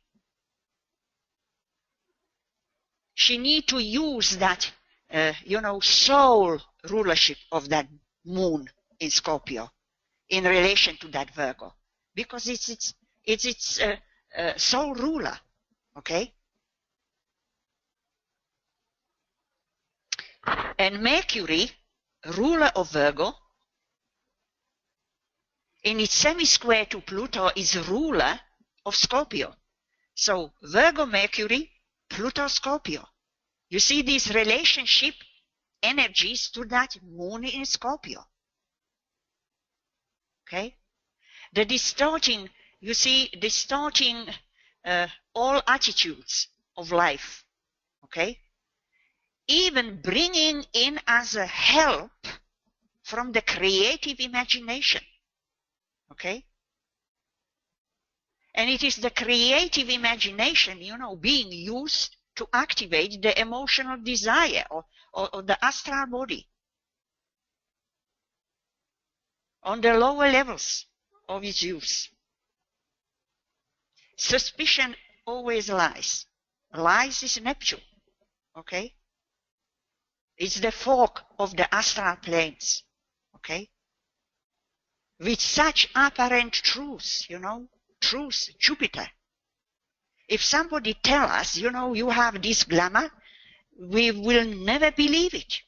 She need to use that, you know, soul rulership of that moon in Scorpio in relation to that Virgo, because it's its soul ruler, okay? And Mercury, ruler of Virgo, in its semi-square to Pluto, is ruler of Scorpio. So Virgo, Mercury, Pluto, Scorpio. You see these relationship energies to that moon in Scorpio. Okay? The distorting, you see, distorting all attitudes of life. Okay? Even bringing in as a help from the creative imagination. Okay? And it is the creative imagination, you know, being used to activate the emotional desire or the astral body on the lower levels of its use. Suspicion always lies. Lies is Neptune. Okay? It's the fog of the astral planes. Okay? With such apparent truths, you know, truths, Jupiter. If somebody tell us, you know, you have this glamour, we will never believe it.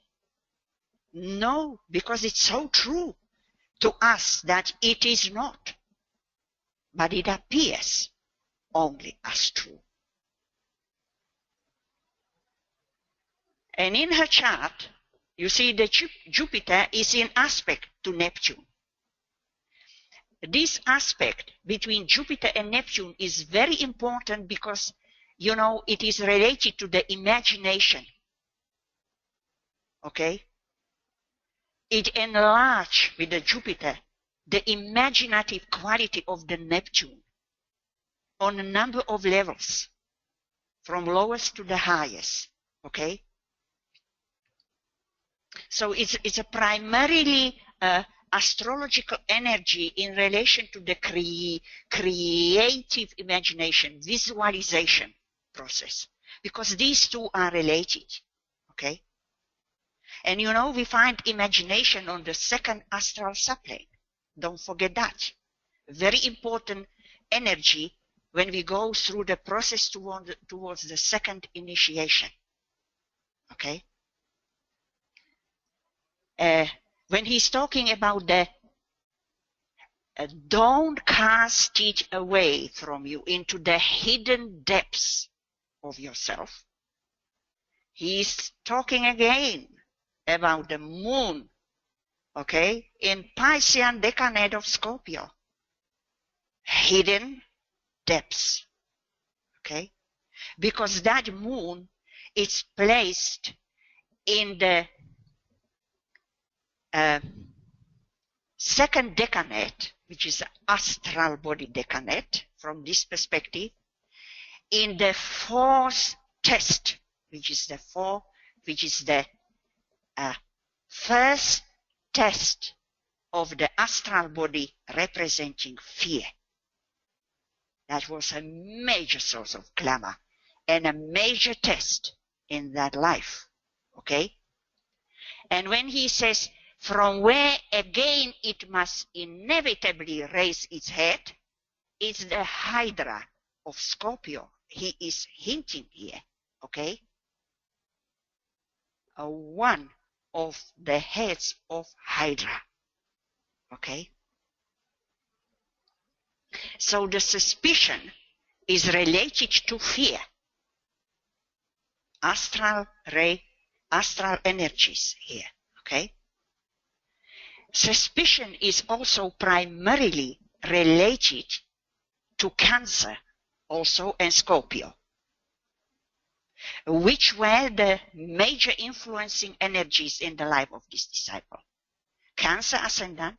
No, because it's so true to us that it is not. But it appears only as true. And in her chart, you see that Jupiter is in aspect to Neptune. This aspect between Jupiter and Neptune is very important because, you know, it is related to the imagination. Okay? It enlarges with the Jupiter the imaginative quality of the Neptune on a number of levels, from lowest to the highest. Okay? So it's a primarily astrological energy in relation to the creative imagination, visualization process, because these two are related. Okay? And you know, we find imagination on the second astral subplane. Don't forget that. Very important energy when we go through the process towards the second initiation. Okay? When he's talking about the don't cast it away from you into the hidden depths of yourself, he's talking again about the moon, okay, in Piscean decanate of Scorpio. Hidden depths, okay, because that moon is placed in the second decanate, which is astral body decanate from this perspective, in the fourth test, which is the first test of the astral body representing fear. That was a major source of glamour and a major test in that life. Okay? And when he says, from where again it must inevitably raise its head, It's the Hydra of Scorpio. He is hinting here, okay? One of the heads of Hydra, okay? So the suspicion is related to fear. Astral energies here, okay? Suspicion is also primarily related to Cancer also and Scorpio, which were the major influencing energies in the life of this disciple. Cancer ascendant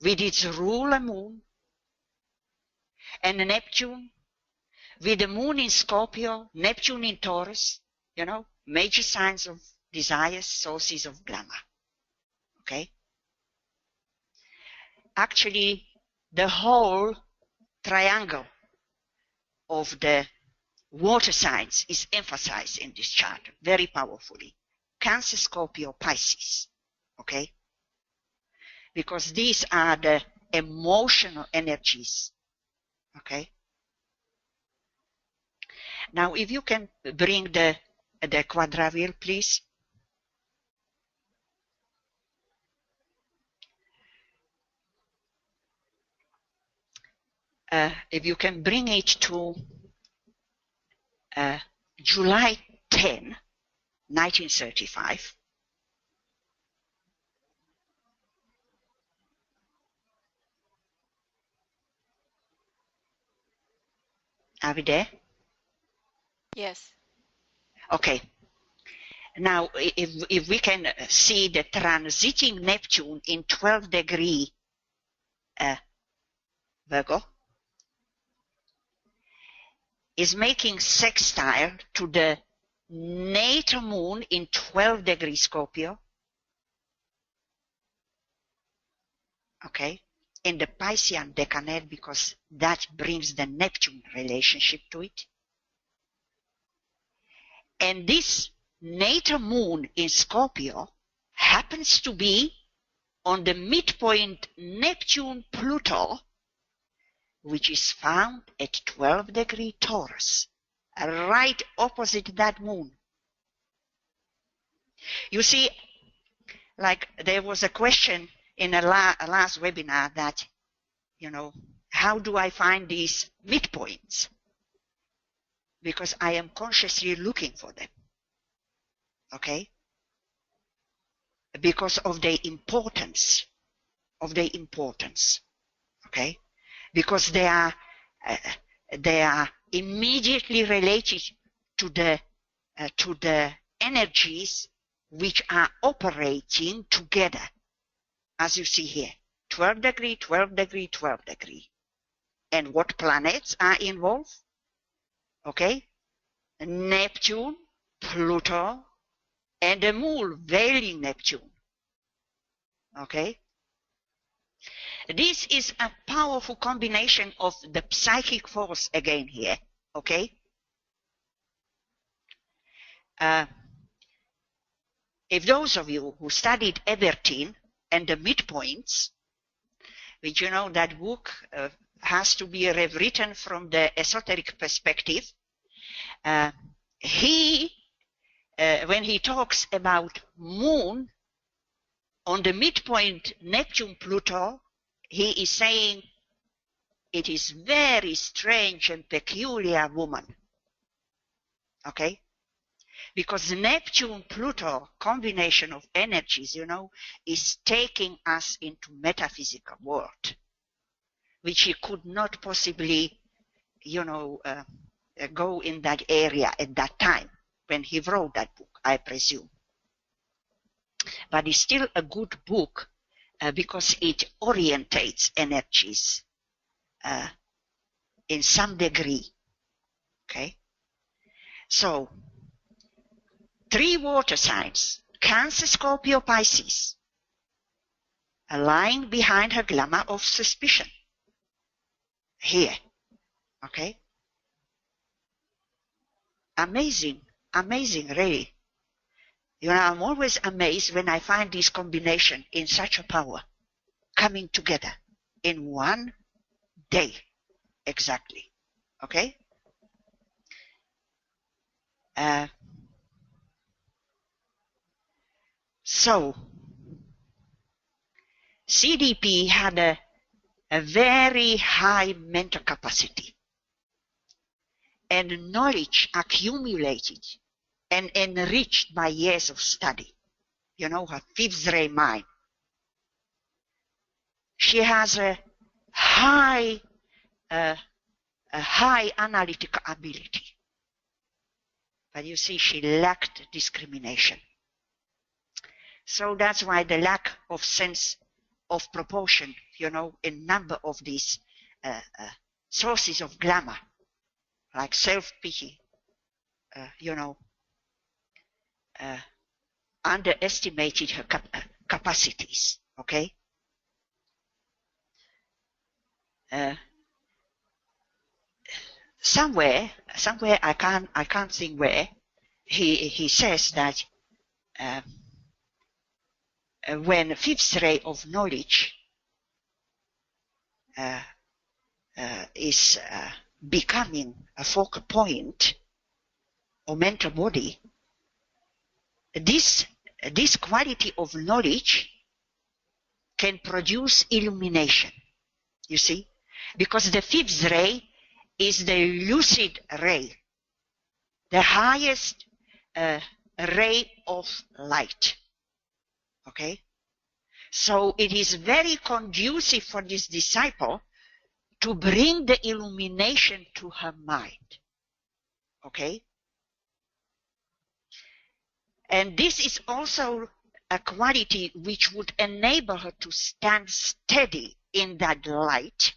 with its ruler moon, and Neptune with the moon in Scorpio, Neptune in Taurus, you know, major signs of desires, sources of glamour. Okay? Actually, the whole triangle of the water signs is emphasized in this chart very powerfully. Cancer, Scorpio, Pisces. Okay? Because these are the emotional energies. Okay? Now, if you can bring the quadrivial, please. If you can bring it to July 10, 1935. Are we there? Yes. Okay. Now, if we can see the transiting Neptune in 12 degree Virgo, is making sextile to the natal moon in 12 degree Scorpio, okay, in the Piscean decanate, because that brings the Neptune relationship to it. And this natal moon in Scorpio happens to be on the midpoint Neptune-Pluto, which is found at 12 degree Taurus, right opposite that moon. You see, like there was a question in a last webinar that, you know, how do I find these midpoints? Because I am consciously looking for them. Okay? Because of their importance. Okay? Because they are immediately related to the energies which are operating together, as you see here, 12 degree, 12 degree, 12 degree. And what planets are involved? Okay, Neptune, Pluto, and the moon veiling Neptune. Okay. This is a powerful combination of the psychic force again here, okay? If those of you who studied Ebertin and the midpoints, which you know that book has to be rewritten from the esoteric perspective, when he talks about moon on the midpoint Neptune-Pluto, he is saying it is very strange and peculiar woman. Okay? Because Neptune-Pluto combination of energies, you know, is taking us into metaphysical world, which he could not possibly, you know, go in that area at that time when he wrote that book, I presume. But it's still a good book because it orientates energies in some degree. Okay? So, 3 water signs, Cancer, Scorpio, Pisces, are lying behind her glamour of suspicion. Here. Okay? Amazing, really. You know, I'm always amazed when I find this combination in such a power coming together in one day. exactly. Okay? So, CDP had a very high mental capacity and knowledge accumulated and enriched by years of study. You know, her fifth ray mind. She has a high analytical ability. But you see, she lacked discrimination. So that's why the lack of sense of proportion, you know, in number of these sources of glamour, like self-pity, you know, underestimated her capacities, okay? Somewhere I can't think where, he says that when fifth ray of knowledge is becoming a focal point or mental body, this quality of knowledge can produce illumination, you see, because the fifth ray is the lucid ray, the highest ray of light. Okay? So it is very conducive for this disciple to bring the illumination to her mind. Okay? And this is also a quality which would enable her to stand steady in that light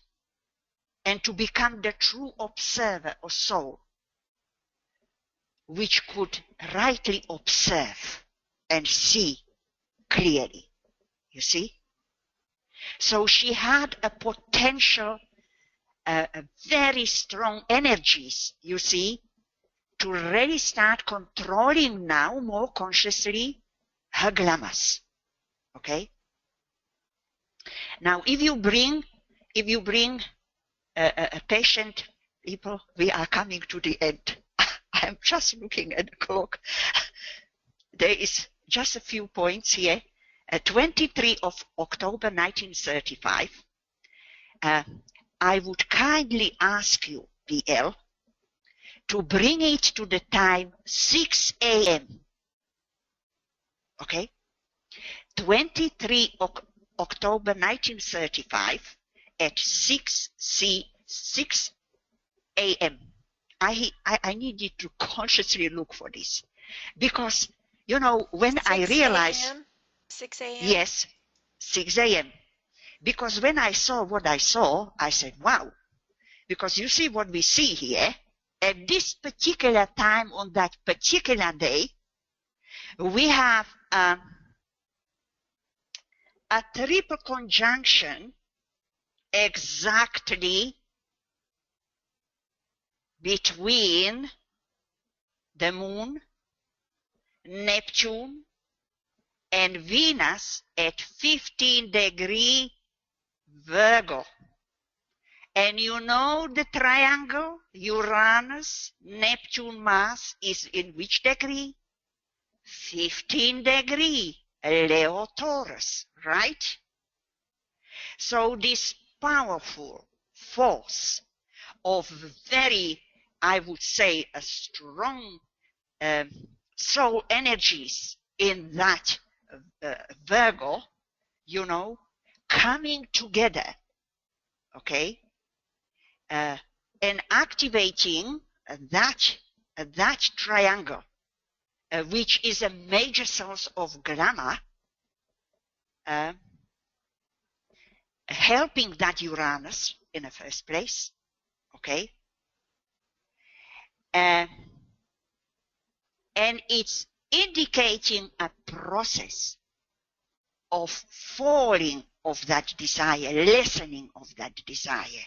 and to become the true observer or soul, which could rightly observe and see clearly. You see? So she had a potential, very strong energies, you see, to really start controlling now more consciously her glamours. Okay? Now, if you bring a patient, people, we are coming to the end. I'm just looking at the clock. There is just a few points here. 23 of October 1935, I would kindly ask you, BL, to bring it to the time 6 a.m. Okay? 23 October 1935 at 6 a.m. I need you to consciously look for this. Because, you know, when I realized... 6 a.m.? Yes, 6 a.m. Because when I saw what I saw, I said, wow. Because you see what we see here, at this particular time on that particular day, we have a triple conjunction exactly between the moon, Neptune, and Venus at 15 degree Virgo. And you know the triangle Uranus, Neptune, Mars is in which degree? 15 degree Leo, Taurus, right? So this powerful force of very, I would say, a strong soul energies in that Virgo, you know, coming together, okay, and activating that triangle, which is a major source of glamour, helping that Uranus in the first place, okay, and it's indicating a process of falling of that desire, lessening of that desire,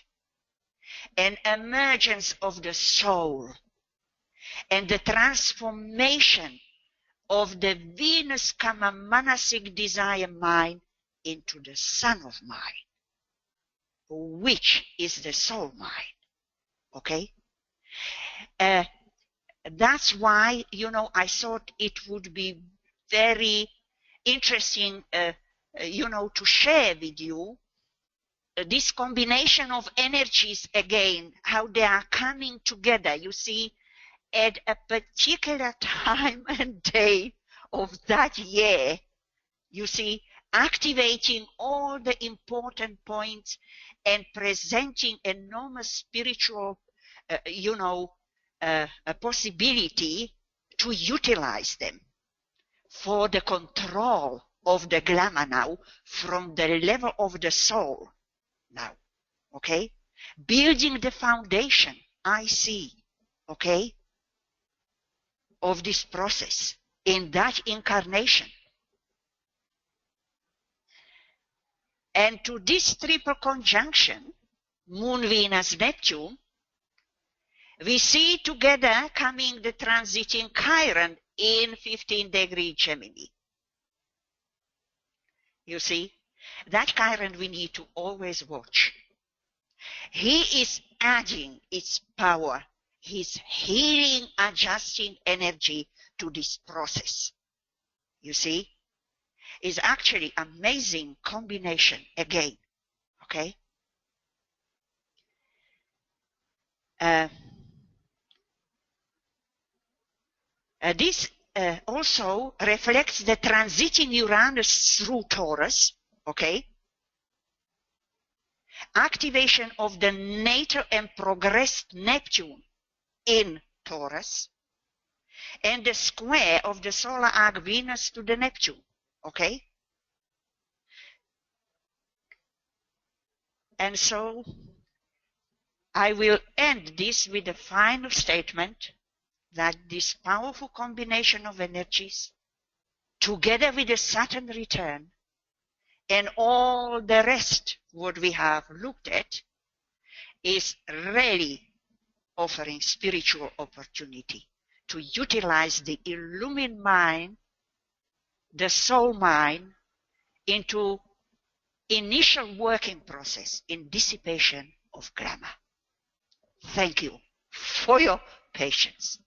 an emergence of the soul, and the transformation of the Venus Kama Manasic desire mind into the Son of Mind, which is the soul mind. Okay? That's why, I thought it would be very interesting, to share with you this combination of energies again, how they are coming together. You see, at a particular time and day of that year, you see, activating all the important points and presenting enormous spiritual, a possibility to utilize them for the control of the glamour now from the level of the soul now. Okay? Building the foundation, I see, okay, of this process in that incarnation. And to this triple conjunction, Moon, Venus, Neptune, we see together coming the transiting Chiron in 15-degree Gemini. You see, that Chiron we need to always watch. He is adding its power, his healing, adjusting energy to this process. You see, is actually amazing combination again. Okay. This also reflects the transiting Uranus through Taurus. Okay. Activation of the natal and progressed Neptune in Taurus, and the square of the solar arc Venus to the Neptune. Okay? And so I will end this with a final statement that this powerful combination of energies, together with the Saturn return and all the rest what we have looked at, is really offering spiritual opportunity to utilize the illumined mind, the soul mind, into initial working process in dissipation of glamour. Thank you for your patience.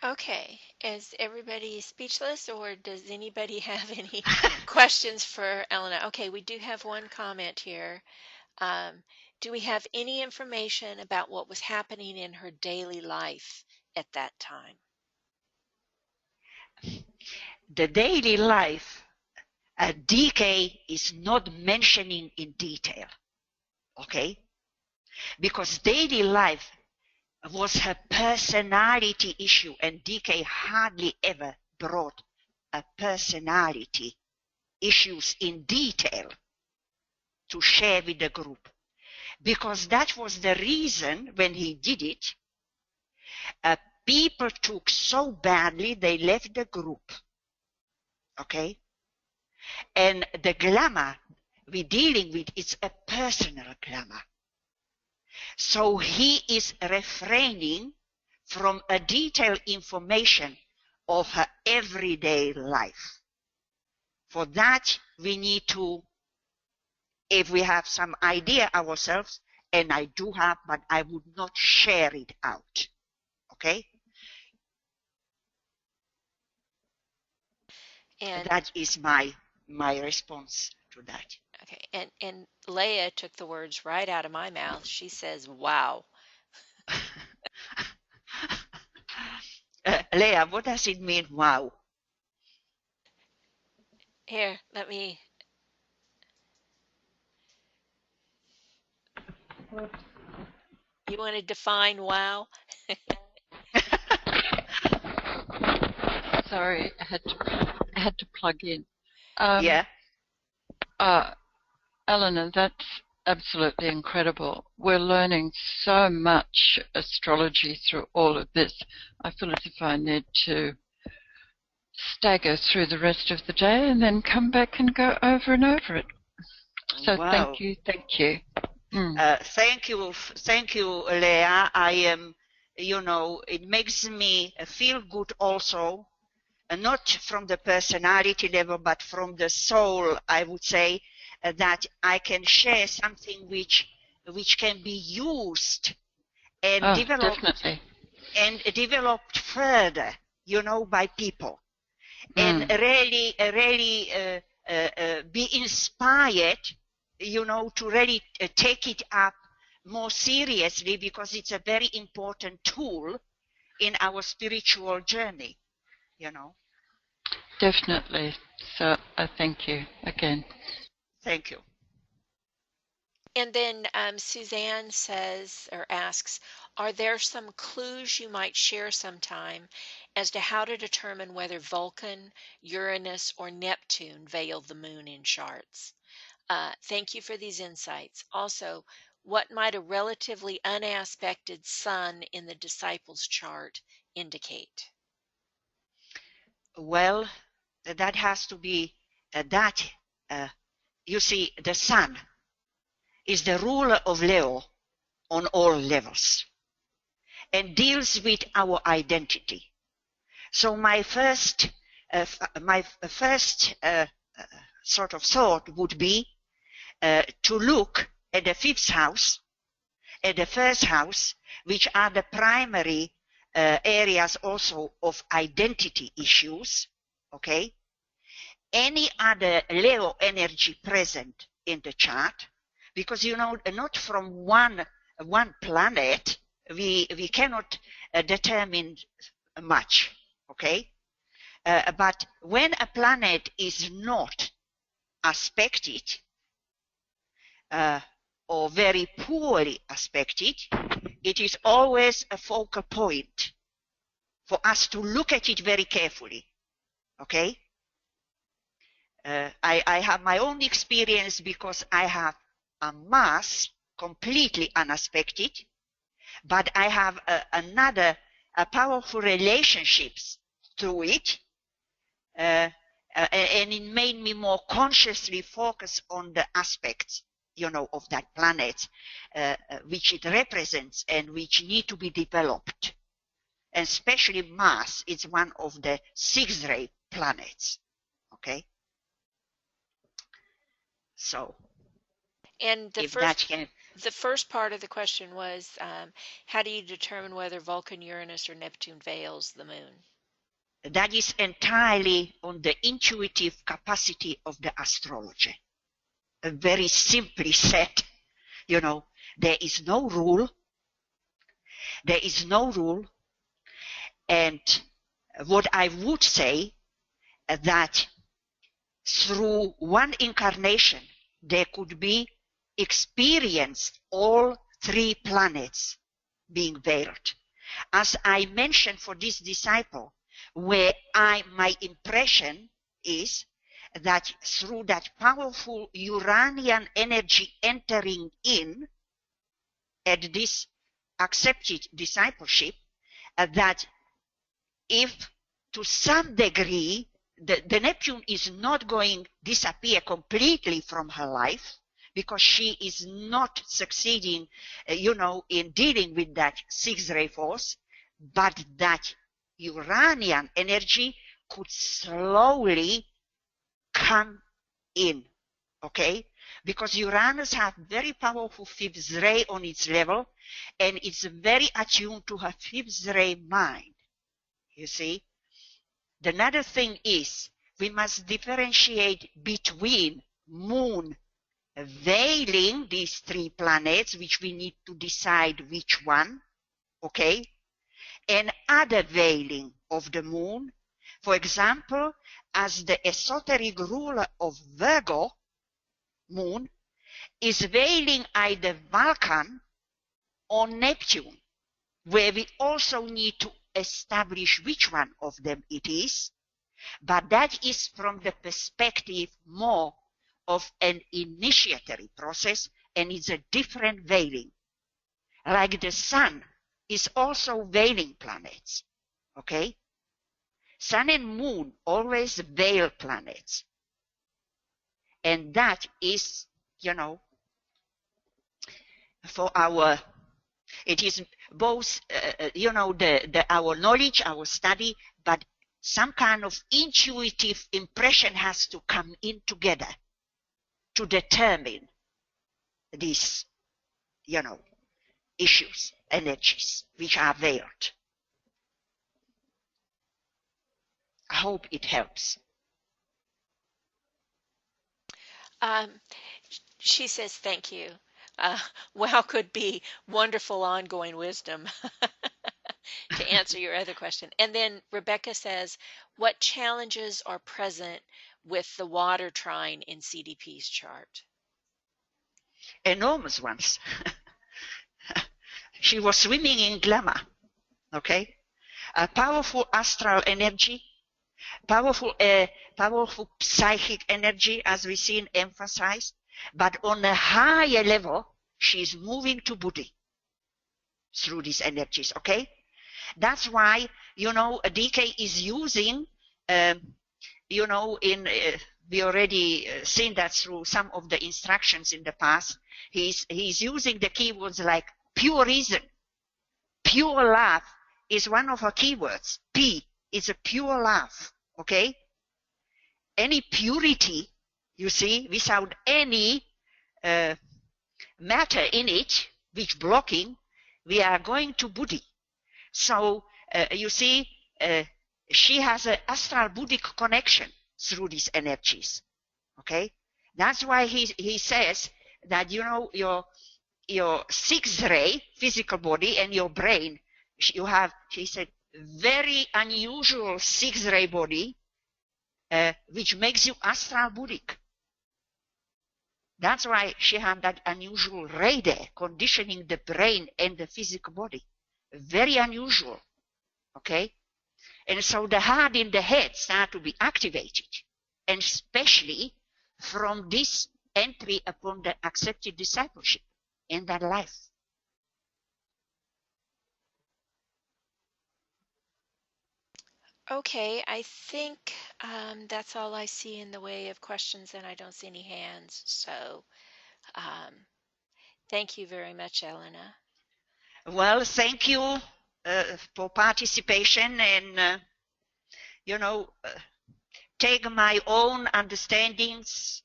Okay, is everybody speechless, or does anybody have any questions for Elena? Okay, we do have one comment here. Do we have any information about what was happening in her daily life at that time? The daily life, DK is not mentioning in detail, okay? Because daily life was her personality issue, and DK hardly ever brought a personality issues in detail to share with the group, because that was the reason when he did it, people took so badly they left the group. Okay? And the glamour we're dealing with is a personal glamour. So he is refraining from a detailed information of her everyday life. For that, we need to, if we have some idea ourselves, and I do have, but I would not share it out. Okay? And that is my response to that. Okay, and Leah took the words right out of my mouth. She says, wow. Leah, what does it mean, wow? Here, let me. You want to define wow? Sorry, I had to plug in. Yeah. Elena, that's absolutely incredible. We're learning so much astrology through all of this. I feel as if I need to stagger through the rest of the day and then come back and go over and over it. So wow. Thank you. Thank you, Leah. I am, it makes me feel good also, not from the personality level, but from the soul, I would say, that I can share something which can be used and developed further, by people, and really be inspired, to really take it up more seriously, because it's a very important tool in our spiritual journey, Definitely. So I thank you again. Thank you. And then Suzanne says or asks, are there some clues you might share sometime as to how to determine whether Vulcan, Uranus, or Neptune veil the moon in charts? Thank you for these insights. Also, what might a relatively unaspected sun in the disciple's chart indicate? Well, that has to be you see, the sun is the ruler of Leo on all levels and deals with our identity. So my first sort of thought would be to look at the fifth house, at the first house, which are the primary areas also of identity issues, okay? Any other Leo energy present in the chart, because not from one planet we cannot determine much, okay? But when a planet is not aspected or very poorly aspected, it is always a focal point for us to look at it very carefully, okay? I have my own experience because I have a Mars completely unaspected, but I have another powerful relationships through it, and it made me more consciously focus on the aspects, of that planet, which it represents and which need to be developed. And especially Mars is one of the 6th-ray planets, okay? So, and the first part of the question was, how do you determine whether Vulcan, Uranus, or Neptune veils the moon? That is entirely on the intuitive capacity of the astrologer. Very simply said, there is no rule. There is no rule. And what I would say that through one incarnation, there could be experienced all 3 planets being veiled. As I mentioned for this disciple, where my impression is that through that powerful Uranian energy entering in at this accepted discipleship, that if to some degree the Neptune is not going to disappear completely from her life, because she is not succeeding, in dealing with that 6th-ray force, but that Uranian energy could slowly come in, okay? Because Uranus has very powerful 5th ray on its level, and it's very attuned to her 5th ray mind, you see? Another thing is, we must differentiate between moon veiling these 3 planets, which we need to decide which one, okay? And other veiling of the moon, for example, as the esoteric ruler of Virgo, moon, is veiling either Vulcan or Neptune, where we also need to establish which one of them it is, but that is from the perspective more of an initiatory process, and it's a different veiling. Like the sun is also veiling planets, okay? Sun and moon always veil planets. And that is, for our, it is both, our knowledge, our study, but some kind of intuitive impression has to come in together. to determine these, issues, energies, which are veiled. I hope it helps. She says, thank you. Wow could be wonderful ongoing wisdom to answer your other question. And then Rebecca says, what challenges are present with the water trine in CDP's chart? Enormous ones. She was swimming in glamour, okay? A powerful astral energy, powerful psychic energy, as we seen emphasized, but on a higher level, she's moving to Buddhi through these energies, okay? That's why, DK is using, we already seen that through some of the instructions in the past. He's using the keywords like pure reason, pure love is one of her keywords. P is a pure love, okay? Any purity, you see, without any matter in it, which blocking, we are going to Buddhi. So, you see, she has an astral Buddhic connection through these energies, okay? That's why he says that, your sixth ray, physical body, and your brain, you have, he said, very unusual sixth ray body, which makes you astral Buddhic. That's why she had that unusual ray there, conditioning the brain and the physical body. Very unusual, okay? And so the heart in the head start to be activated, and especially from this entry upon the accepted discipleship in that life. Okay, I think that's all I see in the way of questions, and I don't see any hands. So thank you very much, Elena. Well, thank you for participation, and, take my own understandings,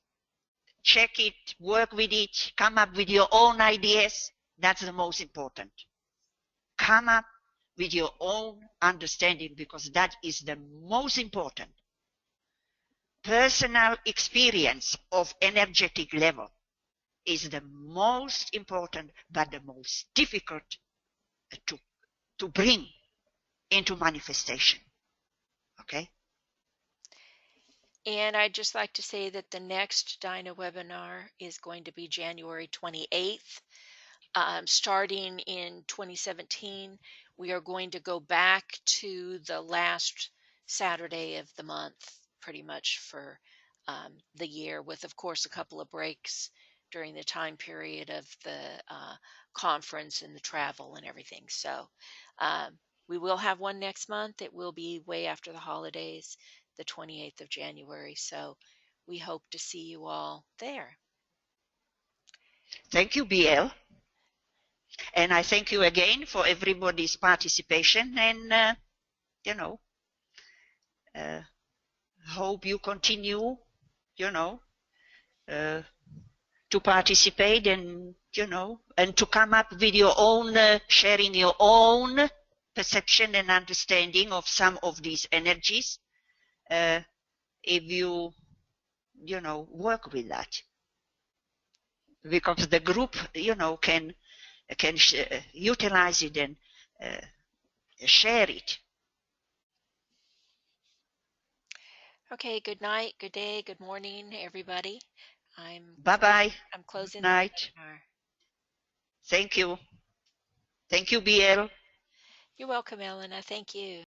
check it, work with it, come up with your own ideas. That's the most important. Come up with your own understanding, because that is the most important. Personal experience of energetic level is the most important, but the most difficult to bring into manifestation. Okay? And I'd just like to say that the next DINA webinar is going to be January 28th. Starting in 2017, we are going to go back to the last Saturday of the month, pretty much for the year, with, of course, a couple of breaks during the time period of the conference and the travel and everything. So we will have one next month. It will be way after the holidays, the 28th of January. So we hope to see you all there. Thank you, BL. And I thank you again for everybody's participation, and, hope you continue, to participate, and, and to come up with your own, sharing your own perception and understanding of some of these energies, if you, work with that. Because the group, can utilize it and share it. Okay, good night, good day, good morning, everybody. Bye-bye. I'm closing Good night. the webinar. Thank you. Thank you, BL. You're welcome, Elena. Thank you.